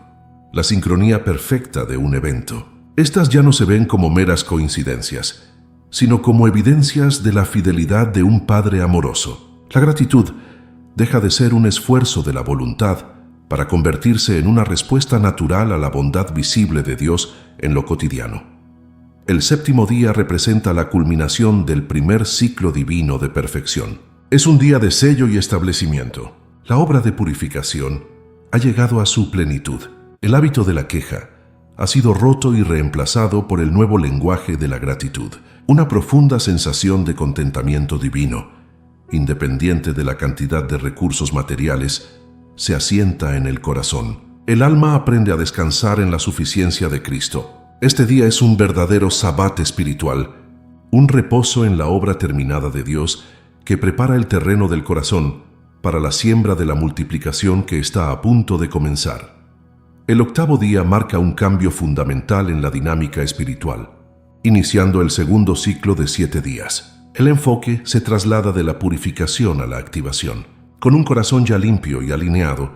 la sincronía perfecta de un evento. Estas ya no se ven como meras coincidencias, sino como evidencias de la fidelidad de un Padre amoroso. La gratitud deja de ser un esfuerzo de la voluntad para convertirse en una respuesta natural a la bondad visible de Dios en lo cotidiano. El séptimo día representa la culminación del primer ciclo divino de perfección. Es un día de sello y establecimiento. La obra de purificación ha llegado a su plenitud. El hábito de la queja ha sido roto y reemplazado por el nuevo lenguaje de la gratitud. Una profunda sensación de contentamiento divino, independiente de la cantidad de recursos materiales, se asienta en el corazón. El alma aprende a descansar en la suficiencia de Cristo. Este día es un verdadero sabbat espiritual, un reposo en la obra terminada de Dios que prepara el terreno del corazón para la siembra de la multiplicación que está a punto de comenzar. El octavo día marca un cambio fundamental en la dinámica espiritual, iniciando el segundo ciclo de 7 días. El enfoque se traslada de la purificación a la activación. Con un corazón ya limpio y alineado,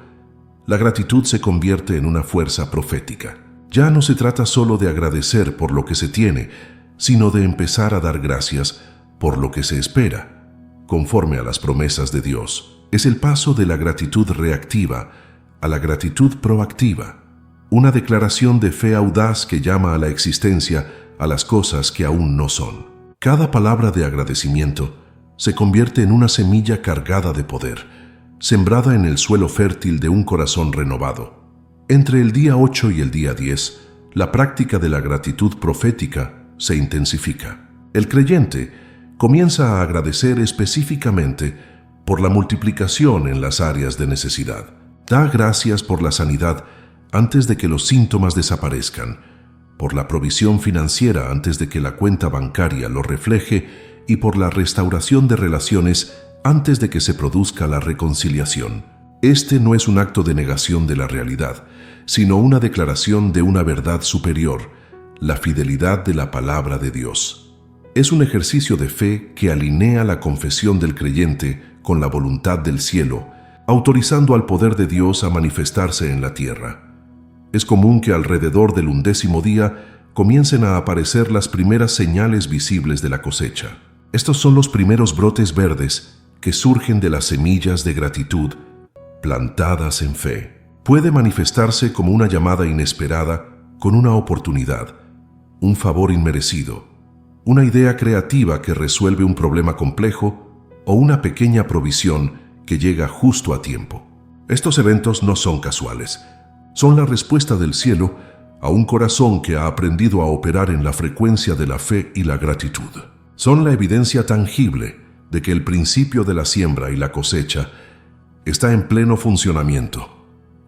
la gratitud se convierte en una fuerza profética. Ya no se trata solo de agradecer por lo que se tiene, sino de empezar a dar gracias por lo que se espera, conforme a las promesas de Dios. Es el paso de la gratitud reactiva a la gratitud proactiva, una declaración de fe audaz que llama a la existencia a las cosas que aún no son. Cada palabra de agradecimiento se convierte en una semilla cargada de poder, sembrada en el suelo fértil de un corazón renovado. Entre el día 8 y el día 10, la práctica de la gratitud profética se intensifica. El creyente comienza a agradecer específicamente por la multiplicación en las áreas de necesidad. Da gracias por la sanidad antes de que los síntomas desaparezcan, por la provisión financiera antes de que la cuenta bancaria lo refleje y por la restauración de relaciones antes de que se produzca la reconciliación. Este no es un acto de negación de la realidad, sino una declaración de una verdad superior, la fidelidad de la palabra de Dios. Es un ejercicio de fe que alinea la confesión del creyente con la voluntad del cielo, autorizando al poder de Dios a manifestarse en la tierra. Es común que alrededor del 11º día comiencen a aparecer las primeras señales visibles de la cosecha. Estos son los primeros brotes verdes que surgen de las semillas de gratitud plantadas en fe. Puede manifestarse como una llamada inesperada con una oportunidad, un favor inmerecido, una idea creativa que resuelve un problema complejo o una pequeña provisión que llega justo a tiempo. Estos eventos no son casuales, son la respuesta del cielo a un corazón que ha aprendido a operar en la frecuencia de la fe y la gratitud. Son la evidencia tangible de que el principio de la siembra y la cosecha está en pleno funcionamiento.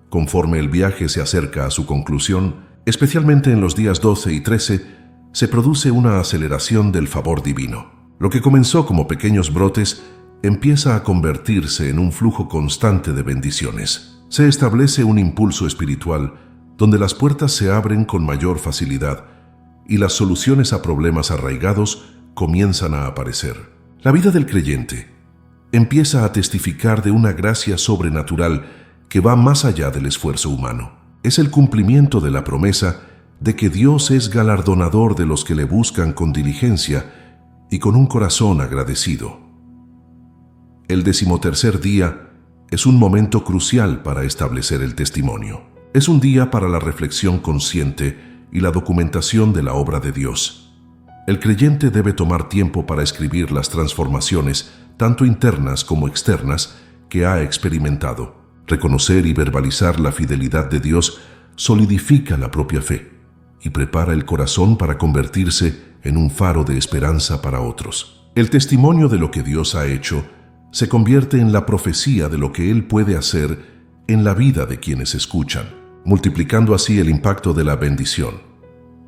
Conforme el viaje se acerca a su conclusión, especialmente en los días 12 y 13, se produce una aceleración del favor divino. Lo que comenzó como pequeños brotes empieza a convertirse en un flujo constante de bendiciones. Se establece un impulso espiritual donde las puertas se abren con mayor facilidad y las soluciones a problemas arraigados comienzan a aparecer. La vida del creyente empieza a testificar de una gracia sobrenatural que va más allá del esfuerzo humano. Es el cumplimiento de la promesa de que Dios es galardonador de los que le buscan con diligencia y con un corazón agradecido. El 13º día es un momento crucial para establecer el testimonio. Es un día para la reflexión consciente y la documentación de la obra de Dios. El creyente debe tomar tiempo para escribir las transformaciones, tanto internas como externas, que ha experimentado. Reconocer y verbalizar la fidelidad de Dios solidifica la propia fe y prepara el corazón para convertirse en un faro de esperanza para otros. El testimonio de lo que Dios ha hecho se convierte en la profecía de lo que Él puede hacer en la vida de quienes escuchan, multiplicando así el impacto de la bendición.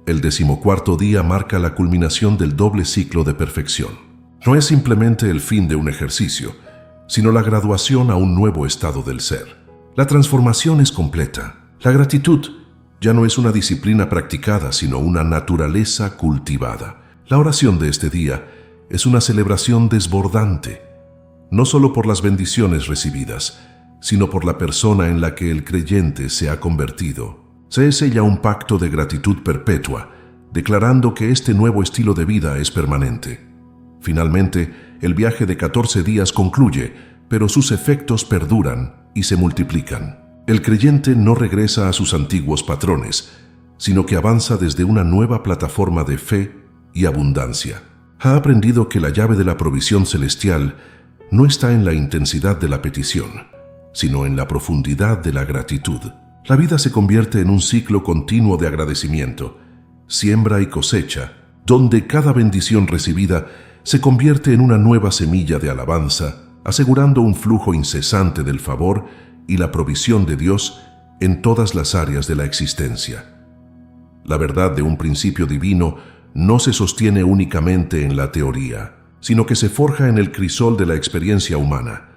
El 14º día marca la culminación del doble ciclo de perfección. No es simplemente el fin de un ejercicio, sino la graduación a un nuevo estado del ser. La transformación es completa. La gratitud ya no es una disciplina practicada, sino una naturaleza cultivada. La oración de este día es una celebración desbordante, no solo por las bendiciones recibidas, sino por la persona en la que el creyente se ha convertido. Se sella un pacto de gratitud perpetua, declarando que este nuevo estilo de vida es permanente. Finalmente, el viaje de 14 días concluye, pero sus efectos perduran y se multiplican. El creyente no regresa a sus antiguos patrones, sino que avanza desde una nueva plataforma de fe y abundancia. Ha aprendido que la llave de la provisión celestial no está en la intensidad de la petición, sino en la profundidad de la gratitud. La vida se convierte en un ciclo continuo de agradecimiento, siembra y cosecha, donde cada bendición recibida se convierte en una nueva semilla de alabanza, asegurando un flujo incesante del favor y la provisión de Dios en todas las áreas de la existencia. La verdad de un principio divino no se sostiene únicamente en la teoría, sino que se forja en el crisol de la experiencia humana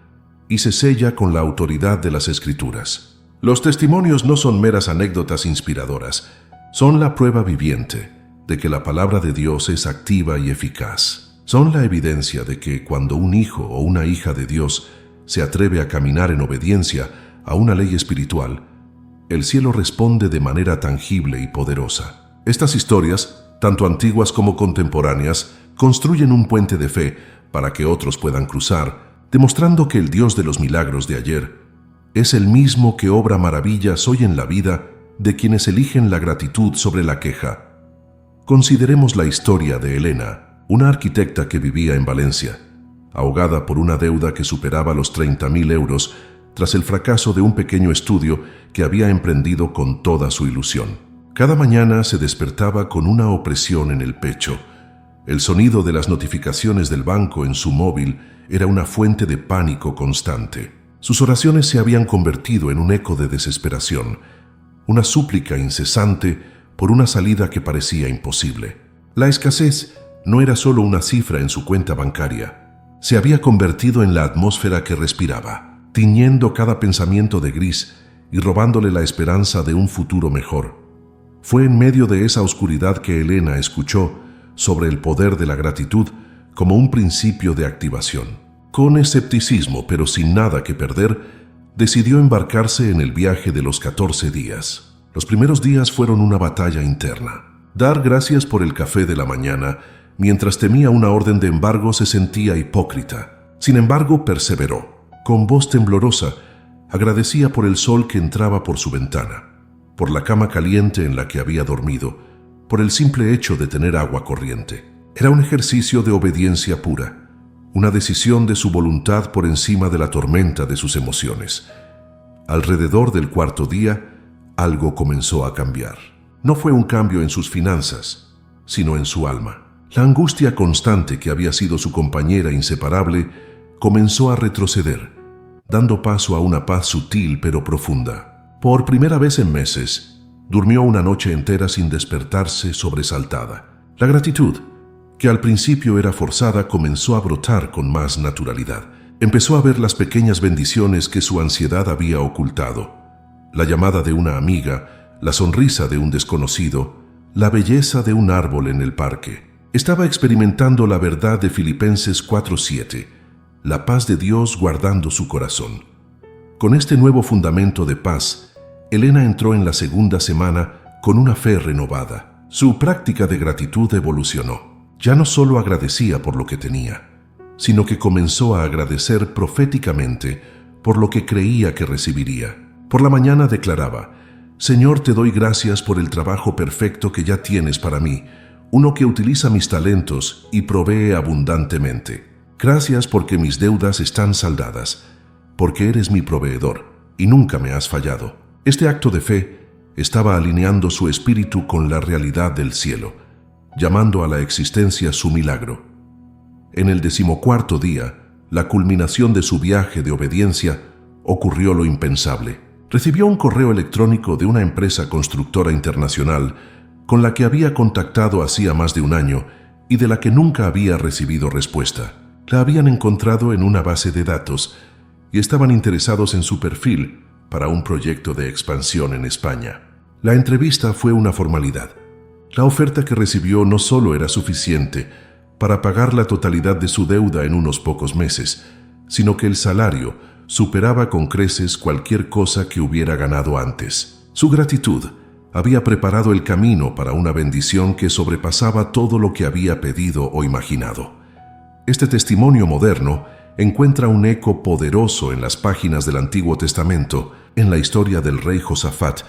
y se sella con la autoridad de las Escrituras. Los testimonios no son meras anécdotas inspiradoras, son la prueba viviente de que la palabra de Dios es activa y eficaz. Son la evidencia de que cuando un hijo o una hija de Dios se atreve a caminar en obediencia a una ley espiritual, el cielo responde de manera tangible y poderosa. Estas historias, tanto antiguas como contemporáneas, construyen un puente de fe para que otros puedan cruzar, demostrando que el Dios de los milagros de ayer es el mismo que obra maravillas hoy en la vida de quienes eligen la gratitud sobre la queja. Consideremos la historia de Elena, una arquitecta que vivía en Valencia, ahogada por una deuda que superaba los 30.000 euros tras el fracaso de un pequeño estudio que había emprendido con toda su ilusión. Cada mañana se despertaba con una opresión en el pecho. El sonido de las notificaciones del banco en su móvil era una fuente de pánico constante. Sus oraciones se habían convertido en un eco de desesperación, una súplica incesante por una salida que parecía imposible. La escasez no era solo una cifra en su cuenta bancaria, se había convertido en la atmósfera que respiraba, tiñendo cada pensamiento de gris y robándole la esperanza de un futuro mejor. Fue en medio de esa oscuridad que Elena escuchó sobre el poder de la gratitud como un principio de activación. Con escepticismo, pero sin nada que perder, decidió embarcarse en el viaje de los 14 días. Los primeros días fueron una batalla interna. Dar gracias por el café de la mañana, mientras temía una orden de embargo, se sentía hipócrita. Sin embargo, perseveró. Con voz temblorosa, agradecía por el sol que entraba por su ventana, por la cama caliente en la que había dormido, por el simple hecho de tener agua corriente. Era un ejercicio de obediencia pura, una decisión de su voluntad por encima de la tormenta de sus emociones. Alrededor del 4.º día, algo comenzó a cambiar. No fue un cambio en sus finanzas, sino en su alma. La angustia constante que había sido su compañera inseparable comenzó a retroceder, dando paso a una paz sutil pero profunda. Por primera vez en meses, durmió una noche entera sin despertarse, sobresaltada. La gratitud, que al principio era forzada, comenzó a brotar con más naturalidad. Empezó a ver las pequeñas bendiciones que su ansiedad había ocultado: la llamada de una amiga, la sonrisa de un desconocido, la belleza de un árbol en el parque. Estaba experimentando la verdad de Filipenses 4:7, la paz de Dios guardando su corazón. Con este nuevo fundamento de paz, Elena entró en la segunda semana con una fe renovada. Su práctica de gratitud evolucionó. Ya no solo agradecía por lo que tenía, sino que comenzó a agradecer proféticamente por lo que creía que recibiría. Por la mañana declaraba: Señor, te doy gracias por el trabajo perfecto que ya tienes para mí, uno que utiliza mis talentos y provee abundantemente. Gracias porque mis deudas están saldadas, porque eres mi proveedor y nunca me has fallado. Este acto de fe estaba alineando su espíritu con la realidad del cielo, llamando a la existencia su milagro. En el 14º día, la culminación de su viaje de obediencia, ocurrió lo impensable. Recibió un correo electrónico de una empresa constructora internacional con la que había contactado hacía más de un año y de la que nunca había recibido respuesta. La habían encontrado en una base de datos y estaban interesados en su perfil para un proyecto de expansión en España. La entrevista fue una formalidad. La oferta que recibió no solo era suficiente para pagar la totalidad de su deuda en unos pocos meses, sino que el salario superaba con creces cualquier cosa que hubiera ganado antes. Su gratitud había preparado el camino para una bendición que sobrepasaba todo lo que había pedido o imaginado. Este testimonio moderno encuentra un eco poderoso en las páginas del Antiguo Testamento, en la historia del rey Josafat,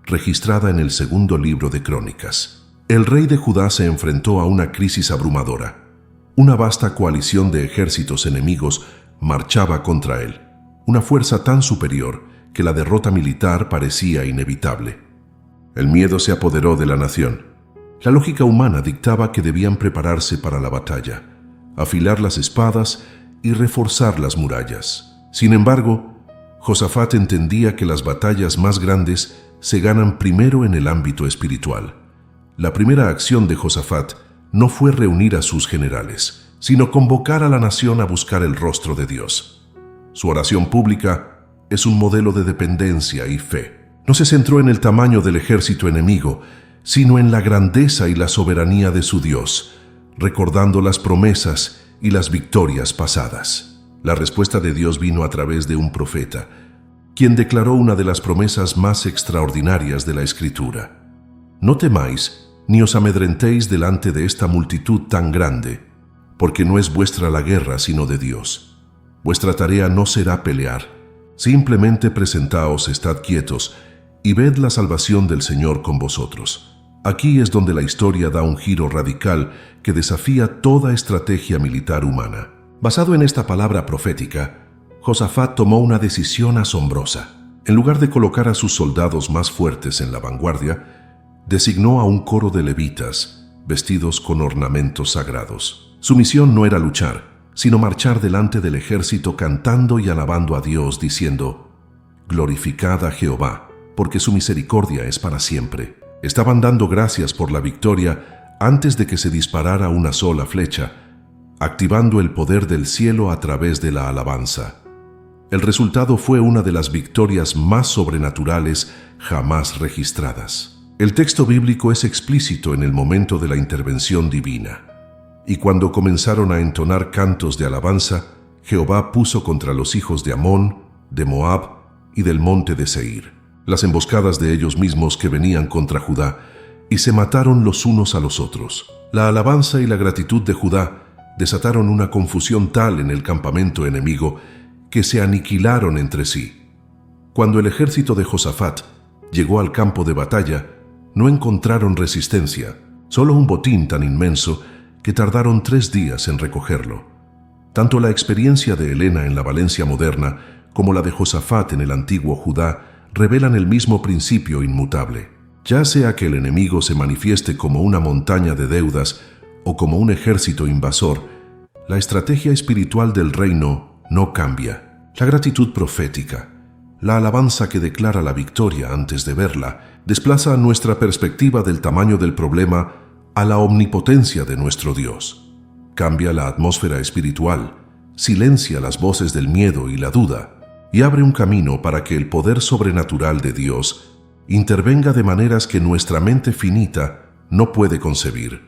registrada en el segundo libro de Crónicas. El rey de Judá se enfrentó a una crisis abrumadora. Una vasta coalición de ejércitos enemigos marchaba contra él, una fuerza tan superior que la derrota militar parecía inevitable. El miedo se apoderó de la nación. La lógica humana dictaba que debían prepararse para la batalla, afilar las espadas y reforzar las murallas. Sin embargo, Josafat entendía que las batallas más grandes se ganan primero en el ámbito espiritual. La primera acción de Josafat no fue reunir a sus generales, sino convocar a la nación a buscar el rostro de Dios. Su oración pública es un modelo de dependencia y fe. No se centró en el tamaño del ejército enemigo, sino en la grandeza y la soberanía de su Dios, recordando las promesas y las victorias pasadas. La respuesta de Dios vino a través de un profeta, quien declaró una de las promesas más extraordinarias de la Escritura: No temáis, ni os amedrentéis delante de esta multitud tan grande, porque no es vuestra la guerra, sino de Dios. Vuestra tarea no será pelear, simplemente presentaos, estad quietos, y ved la salvación del Señor con vosotros. Aquí es donde la historia da un giro radical que desafía toda estrategia militar humana. Basado en esta palabra profética, Josafat tomó una decisión asombrosa. En lugar de colocar a sus soldados más fuertes en la vanguardia, designó a un coro de levitas, vestidos con ornamentos sagrados. Su misión no era luchar, sino marchar delante del ejército cantando y alabando a Dios, diciendo: Glorificad a Jehová, porque su misericordia es para siempre. Estaban dando gracias por la victoria antes de que se disparara una sola flecha, activando el poder del cielo a través de la alabanza. El resultado fue una de las victorias más sobrenaturales jamás registradas. El texto bíblico es explícito en el momento de la intervención divina. Y cuando comenzaron a entonar cantos de alabanza, Jehová puso contra los hijos de Amón, de Moab y del monte de Seir las emboscadas de ellos mismos que venían contra Judá, y se mataron los unos a los otros. La alabanza y la gratitud de Judá desataron una confusión tal en el campamento enemigo que se aniquilaron entre sí. Cuando el ejército de Josafat llegó al campo de batalla, no encontraron resistencia, solo un botín tan inmenso que tardaron 3 días en recogerlo. Tanto la experiencia de Elena en la Valencia moderna como la de Josafat en el antiguo Judá revelan el mismo principio inmutable. Ya sea que el enemigo se manifieste como una montaña de deudas o como un ejército invasor, la estrategia espiritual del reino no cambia. La gratitud profética, la alabanza que declara la victoria antes de verla, desplaza nuestra perspectiva del tamaño del problema a la omnipotencia de nuestro Dios. Cambia la atmósfera espiritual, silencia las voces del miedo y la duda, y abre un camino para que el poder sobrenatural de Dios intervenga de maneras que nuestra mente finita no puede concebir.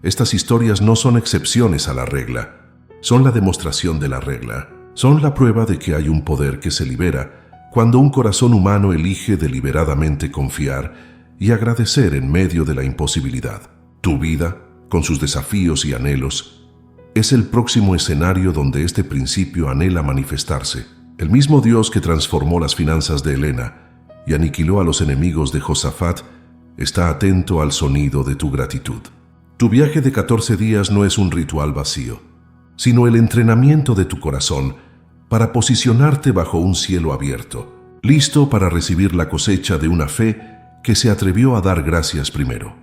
Estas historias no son excepciones a la regla, son la demostración de la regla. Son la prueba de que hay un poder que se libera cuando un corazón humano elige deliberadamente confiar y agradecer en medio de la imposibilidad. Tu vida, con sus desafíos y anhelos, es el próximo escenario donde este principio anhela manifestarse. El mismo Dios que transformó las finanzas de Helena y aniquiló a los enemigos de Josafat está atento al sonido de tu gratitud. Tu viaje de 14 días no es un ritual vacío, sino el entrenamiento de tu corazón para posicionarte bajo un cielo abierto, listo para recibir la cosecha de una fe que se atrevió a dar gracias primero.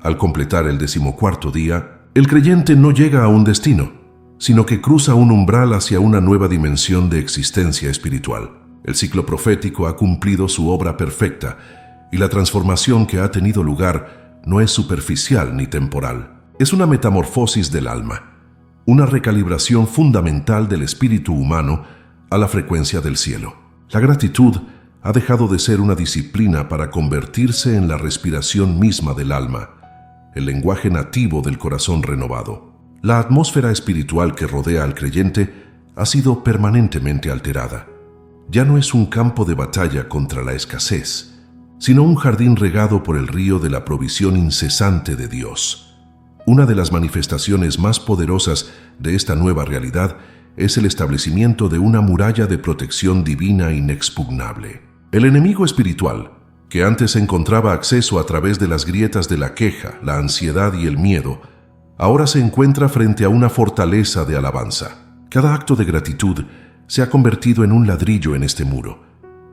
Al completar el 14º día, el creyente no llega a un destino, sino que cruza un umbral hacia una nueva dimensión de existencia espiritual. El ciclo profético ha cumplido su obra perfecta y la transformación que ha tenido lugar no es superficial ni temporal. Es una metamorfosis del alma, una recalibración fundamental del espíritu humano a la frecuencia del cielo. La gratitud ha dejado de ser una disciplina para convertirse en la respiración misma del alma, el lenguaje nativo del corazón renovado. La atmósfera espiritual que rodea al creyente ha sido permanentemente alterada. Ya no es un campo de batalla contra la escasez, sino un jardín regado por el río de la provisión incesante de Dios. Una de las manifestaciones más poderosas de esta nueva realidad es el establecimiento de una muralla de protección divina inexpugnable. El enemigo espiritual, que antes encontraba acceso a través de las grietas de la queja, la ansiedad y el miedo, ahora se encuentra frente a una fortaleza de alabanza. Cada acto de gratitud se ha convertido en un ladrillo en este muro,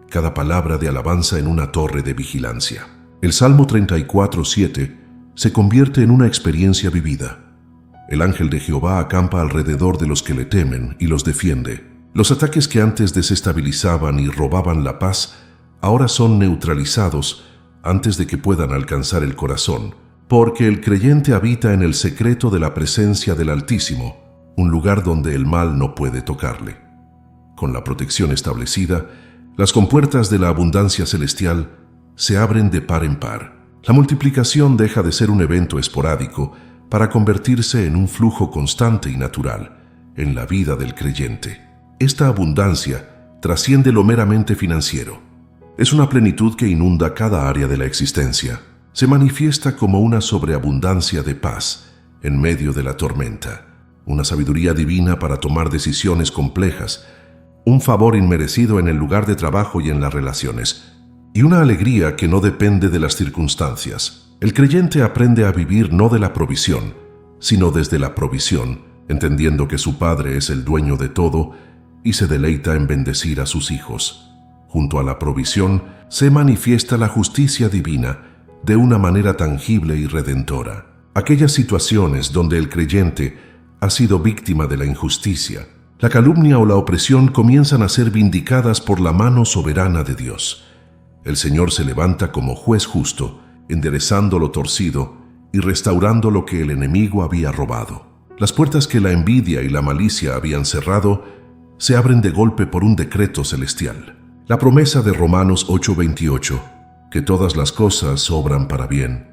cada palabra de alabanza en una torre de vigilancia. El Salmo 34:7 se convierte en una experiencia vivida. El ángel de Jehová acampa alrededor de los que le temen y los defiende. Los ataques que antes desestabilizaban y robaban la paz ahora son neutralizados antes de que puedan alcanzar el corazón, porque el creyente habita en el secreto de la presencia del Altísimo, un lugar donde el mal no puede tocarle. Con la protección establecida, las compuertas de la abundancia celestial se abren de par en par. La multiplicación deja de ser un evento esporádico para convertirse en un flujo constante y natural en la vida del creyente. Esta abundancia trasciende lo meramente financiero. Es una plenitud que inunda cada área de la existencia. Se manifiesta como una sobreabundancia de paz en medio de la tormenta, una sabiduría divina para tomar decisiones complejas, un favor inmerecido en el lugar de trabajo y en las relaciones, y una alegría que no depende de las circunstancias. El creyente aprende a vivir no de la provisión, sino desde la provisión, entendiendo que su Padre es el dueño de todo y se deleita en bendecir a sus hijos. Junto a la provisión se manifiesta la justicia divina de una manera tangible y redentora. Aquellas situaciones donde el creyente ha sido víctima de la injusticia, la calumnia o la opresión comienzan a ser vindicadas por la mano soberana de Dios. El Señor se levanta como juez justo, enderezando lo torcido y restaurando lo que el enemigo había robado. Las puertas que la envidia y la malicia habían cerrado se abren de golpe por un decreto celestial. La promesa de Romanos 8:28, que todas las cosas obran para bien,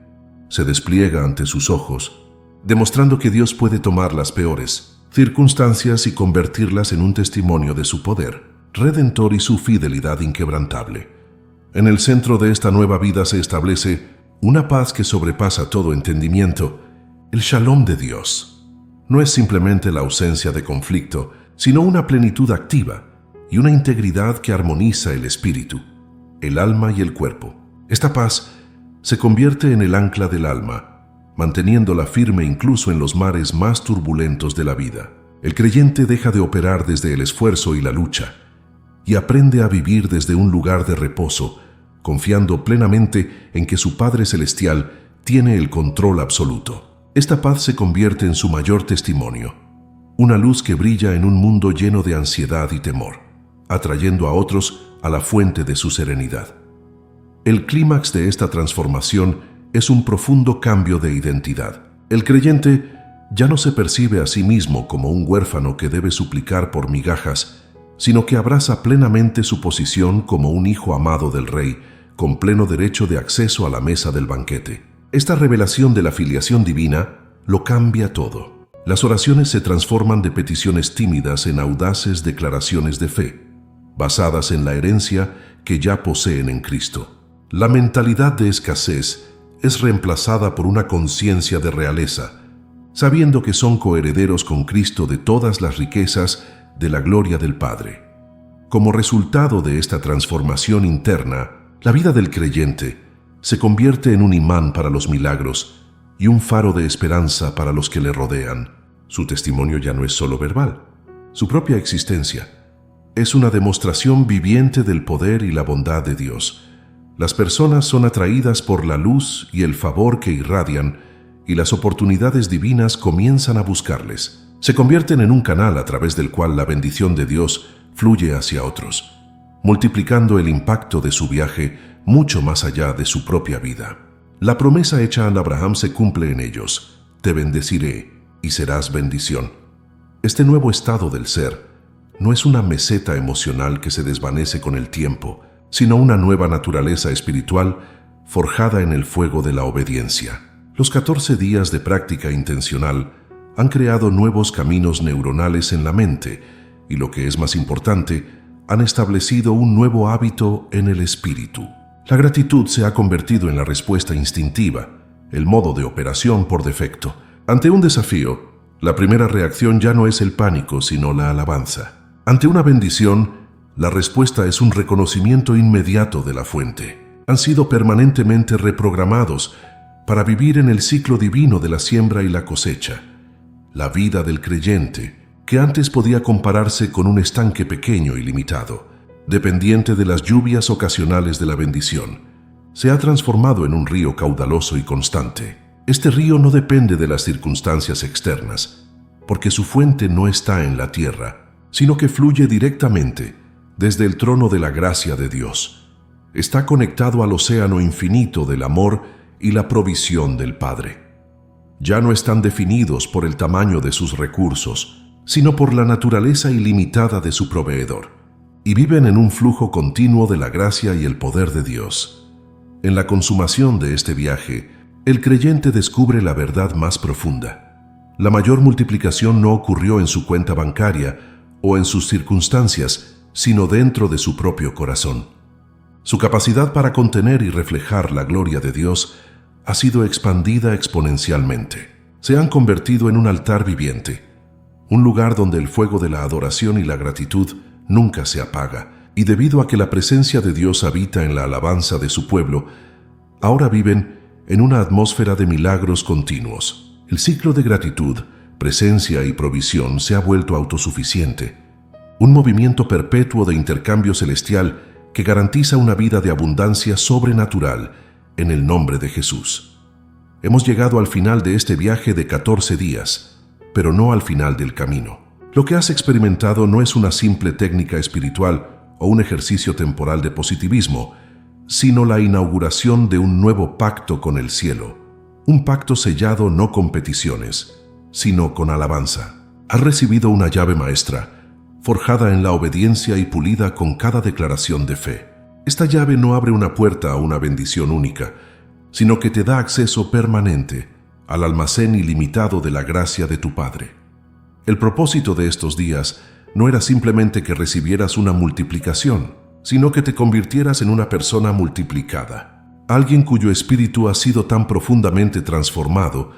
se despliega ante sus ojos, demostrando que Dios puede tomar las peores circunstancias y convertirlas en un testimonio de su poder redentor y su fidelidad inquebrantable. En el centro de esta nueva vida se establece una paz que sobrepasa todo entendimiento, el Shalom de Dios. No es simplemente la ausencia de conflicto, sino una plenitud activa y una integridad que armoniza el espíritu, el alma y el cuerpo. Esta paz se convierte en el ancla del alma, manteniéndola firme incluso en los mares más turbulentos de la vida. El creyente deja de operar desde el esfuerzo y la lucha y aprende a vivir desde un lugar de reposo confiando plenamente en que su Padre Celestial tiene el control absoluto. Esta paz se convierte en su mayor testimonio, una luz que brilla en un mundo lleno de ansiedad y temor, atrayendo a otros a la fuente de su serenidad. El clímax de esta transformación es un profundo cambio de identidad. El creyente ya no se percibe a sí mismo como un huérfano que debe suplicar por migajas, sino que abraza plenamente su posición como un hijo amado del Rey, con pleno derecho de acceso a la mesa del banquete. Esta revelación de la filiación divina lo cambia todo. Las oraciones se transforman de peticiones tímidas en audaces declaraciones de fe, basadas en la herencia que ya poseen en Cristo. La mentalidad de escasez es reemplazada por una conciencia de realeza, sabiendo que son coherederos con Cristo de todas las riquezas de la gloria del Padre. Como resultado de esta transformación interna, la vida del creyente se convierte en un imán para los milagros y un faro de esperanza para los que le rodean. Su testimonio ya no es solo verbal. Su propia existencia es una demostración viviente del poder y la bondad de Dios. Las personas son atraídas por la luz y el favor que irradian, y las oportunidades divinas comienzan a buscarles. Se convierten en un canal a través del cual la bendición de Dios fluye hacia otros, multiplicando el impacto de su viaje mucho más allá de su propia vida. La promesa hecha a Abraham se cumple en ellos: te bendeciré y serás bendición. Este nuevo estado del ser no es una meseta emocional que se desvanece con el tiempo, sino una nueva naturaleza espiritual forjada en el fuego de la obediencia. Los 14 días de práctica intencional han creado nuevos caminos neuronales en la mente y, lo que es más importante, han establecido un nuevo hábito en el espíritu. La gratitud se ha convertido en la respuesta instintiva, el modo de operación por defecto. Ante un desafío, la primera reacción ya no es el pánico, sino la alabanza. Ante una bendición, la respuesta es un reconocimiento inmediato de la fuente. Han sido permanentemente reprogramados para vivir en el ciclo divino de la siembra y la cosecha. La vida del creyente, que antes podía compararse con un estanque pequeño y limitado, dependiente de las lluvias ocasionales de la bendición, se ha transformado en un río caudaloso y constante. Este río no depende de las circunstancias externas, porque su fuente no está en la tierra, sino que fluye directamente desde el trono de la gracia de Dios. Está conectado al océano infinito del amor y la provisión del Padre. Ya no están definidos por el tamaño de sus recursos, sino por la naturaleza ilimitada de su proveedor, y viven en un flujo continuo de la gracia y el poder de Dios. En la consumación de este viaje, el creyente descubre la verdad más profunda. La mayor multiplicación no ocurrió en su cuenta bancaria o en sus circunstancias, sino dentro de su propio corazón. Su capacidad para contener y reflejar la gloria de Dios ha sido expandida exponencialmente. Se han convertido en un altar viviente, un lugar donde el fuego de la adoración y la gratitud nunca se apaga, y debido a que la presencia de Dios habita en la alabanza de su pueblo, ahora viven en una atmósfera de milagros continuos. El ciclo de gratitud, presencia y provisión se ha vuelto autosuficiente, un movimiento perpetuo de intercambio celestial que garantiza una vida de abundancia sobrenatural en el nombre de Jesús. Hemos llegado al final de este viaje de 14 días, pero no al final del camino. Lo que has experimentado no es una simple técnica espiritual o un ejercicio temporal de positivismo, sino la inauguración de un nuevo pacto con el cielo. Un pacto sellado no con peticiones, sino con alabanza. Has recibido una llave maestra, forjada en la obediencia y pulida con cada declaración de fe. Esta llave no abre una puerta a una bendición única, sino que te da acceso permanente al almacén ilimitado de la gracia de tu Padre. El propósito de estos días no era simplemente que recibieras una multiplicación, sino que te convirtieras en una persona multiplicada, alguien cuyo espíritu ha sido tan profundamente transformado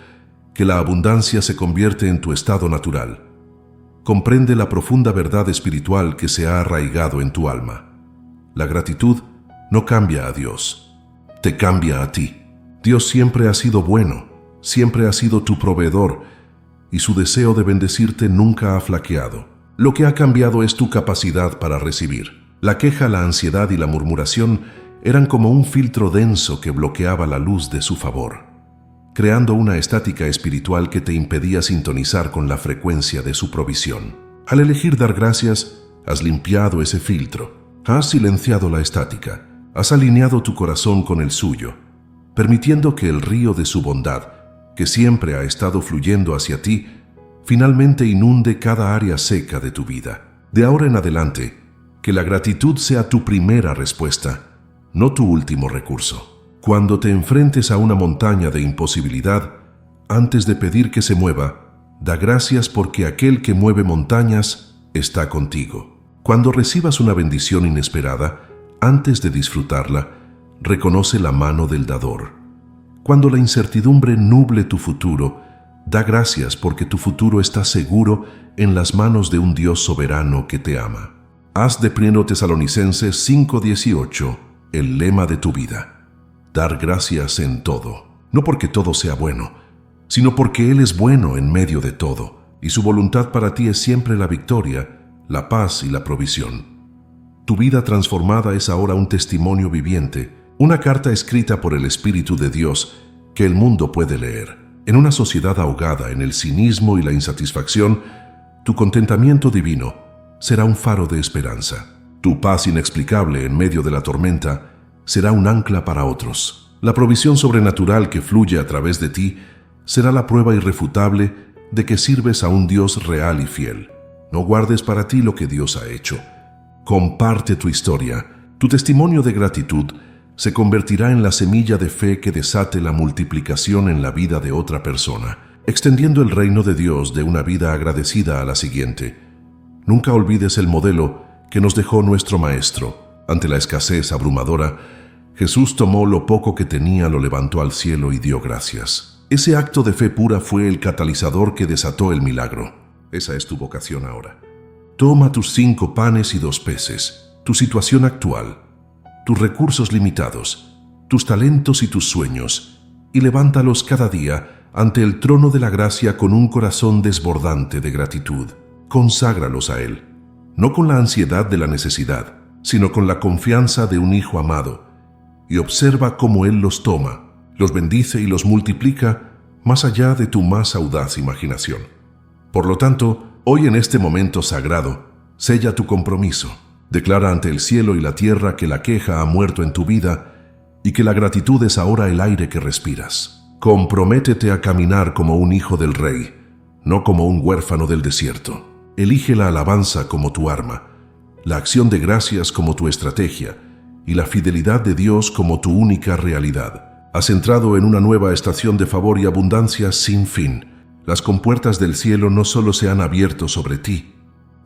que la abundancia se convierte en tu estado natural. Comprende la profunda verdad espiritual que se ha arraigado en tu alma. La gratitud no cambia a Dios, te cambia a ti. Dios siempre ha sido bueno, siempre ha sido tu proveedor, y su deseo de bendecirte nunca ha flaqueado. Lo que ha cambiado es tu capacidad para recibir. La queja, la ansiedad y la murmuración eran como un filtro denso que bloqueaba la luz de su favor, creando una estática espiritual que te impedía sintonizar con la frecuencia de su provisión. Al elegir dar gracias, has limpiado ese filtro, has silenciado la estática, has alineado tu corazón con el suyo, permitiendo que el río de su bondad, que siempre ha estado fluyendo hacia ti, finalmente inunde cada área seca de tu vida. De ahora en adelante, que la gratitud sea tu primera respuesta, no tu último recurso. Cuando te enfrentes a una montaña de imposibilidad, antes de pedir que se mueva, da gracias porque aquel que mueve montañas está contigo. Cuando recibas una bendición inesperada, antes de disfrutarla, reconoce la mano del dador. Cuando la incertidumbre nuble tu futuro, da gracias porque tu futuro está seguro en las manos de un Dios soberano que te ama. Haz de 1 Tesalonicenses 5:18 el lema de tu vida. Dar gracias en todo, no porque todo sea bueno, sino porque Él es bueno en medio de todo, y su voluntad para ti es siempre la victoria, la paz y la provisión. Tu vida transformada es ahora un testimonio viviente, una carta escrita por el Espíritu de Dios que el mundo puede leer. En una sociedad ahogada en el cinismo y la insatisfacción, tu contentamiento divino será un faro de esperanza. Tu paz inexplicable en medio de la tormenta será un ancla para otros. La provisión sobrenatural que fluye a través de ti será la prueba irrefutable de que sirves a un Dios real y fiel. No guardes para ti lo que Dios ha hecho. Comparte tu historia. Tu testimonio de gratitud se convertirá en la semilla de fe que desate la multiplicación en la vida de otra persona, extendiendo el reino de Dios de una vida agradecida a la siguiente. Nunca olvides el modelo que nos dejó nuestro Maestro. Ante la escasez abrumadora, Jesús tomó lo poco que tenía, lo levantó al cielo y dio gracias. Ese acto de fe pura fue el catalizador que desató el milagro. Esa es tu vocación ahora. Toma tus 5 panes y 2 peces, tu situación actual, tus recursos limitados, tus talentos y tus sueños, y levántalos cada día ante el trono de la gracia con un corazón desbordante de gratitud. Conságralos a Él, no con la ansiedad de la necesidad, sino con la confianza de un hijo amado, y observa cómo Él los toma, los bendice y los multiplica más allá de tu más audaz imaginación. Por lo tanto, hoy en este momento sagrado, sella tu compromiso. Declara ante el cielo y la tierra que la queja ha muerto en tu vida y que la gratitud es ahora el aire que respiras. Comprométete a caminar como un hijo del Rey, no como un huérfano del desierto. Elige la alabanza como tu arma, la acción de gracias como tu estrategia y la fidelidad de Dios como tu única realidad. Has entrado en una nueva estación de favor y abundancia sin fin. Las compuertas del cielo no solo se han abierto sobre ti,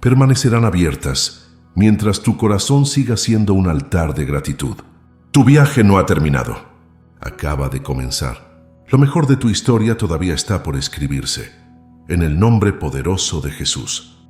permanecerán abiertas mientras tu corazón siga siendo un altar de gratitud. Tu viaje no ha terminado. Acaba de comenzar. Lo mejor de tu historia todavía está por escribirse. En el nombre poderoso de Jesús.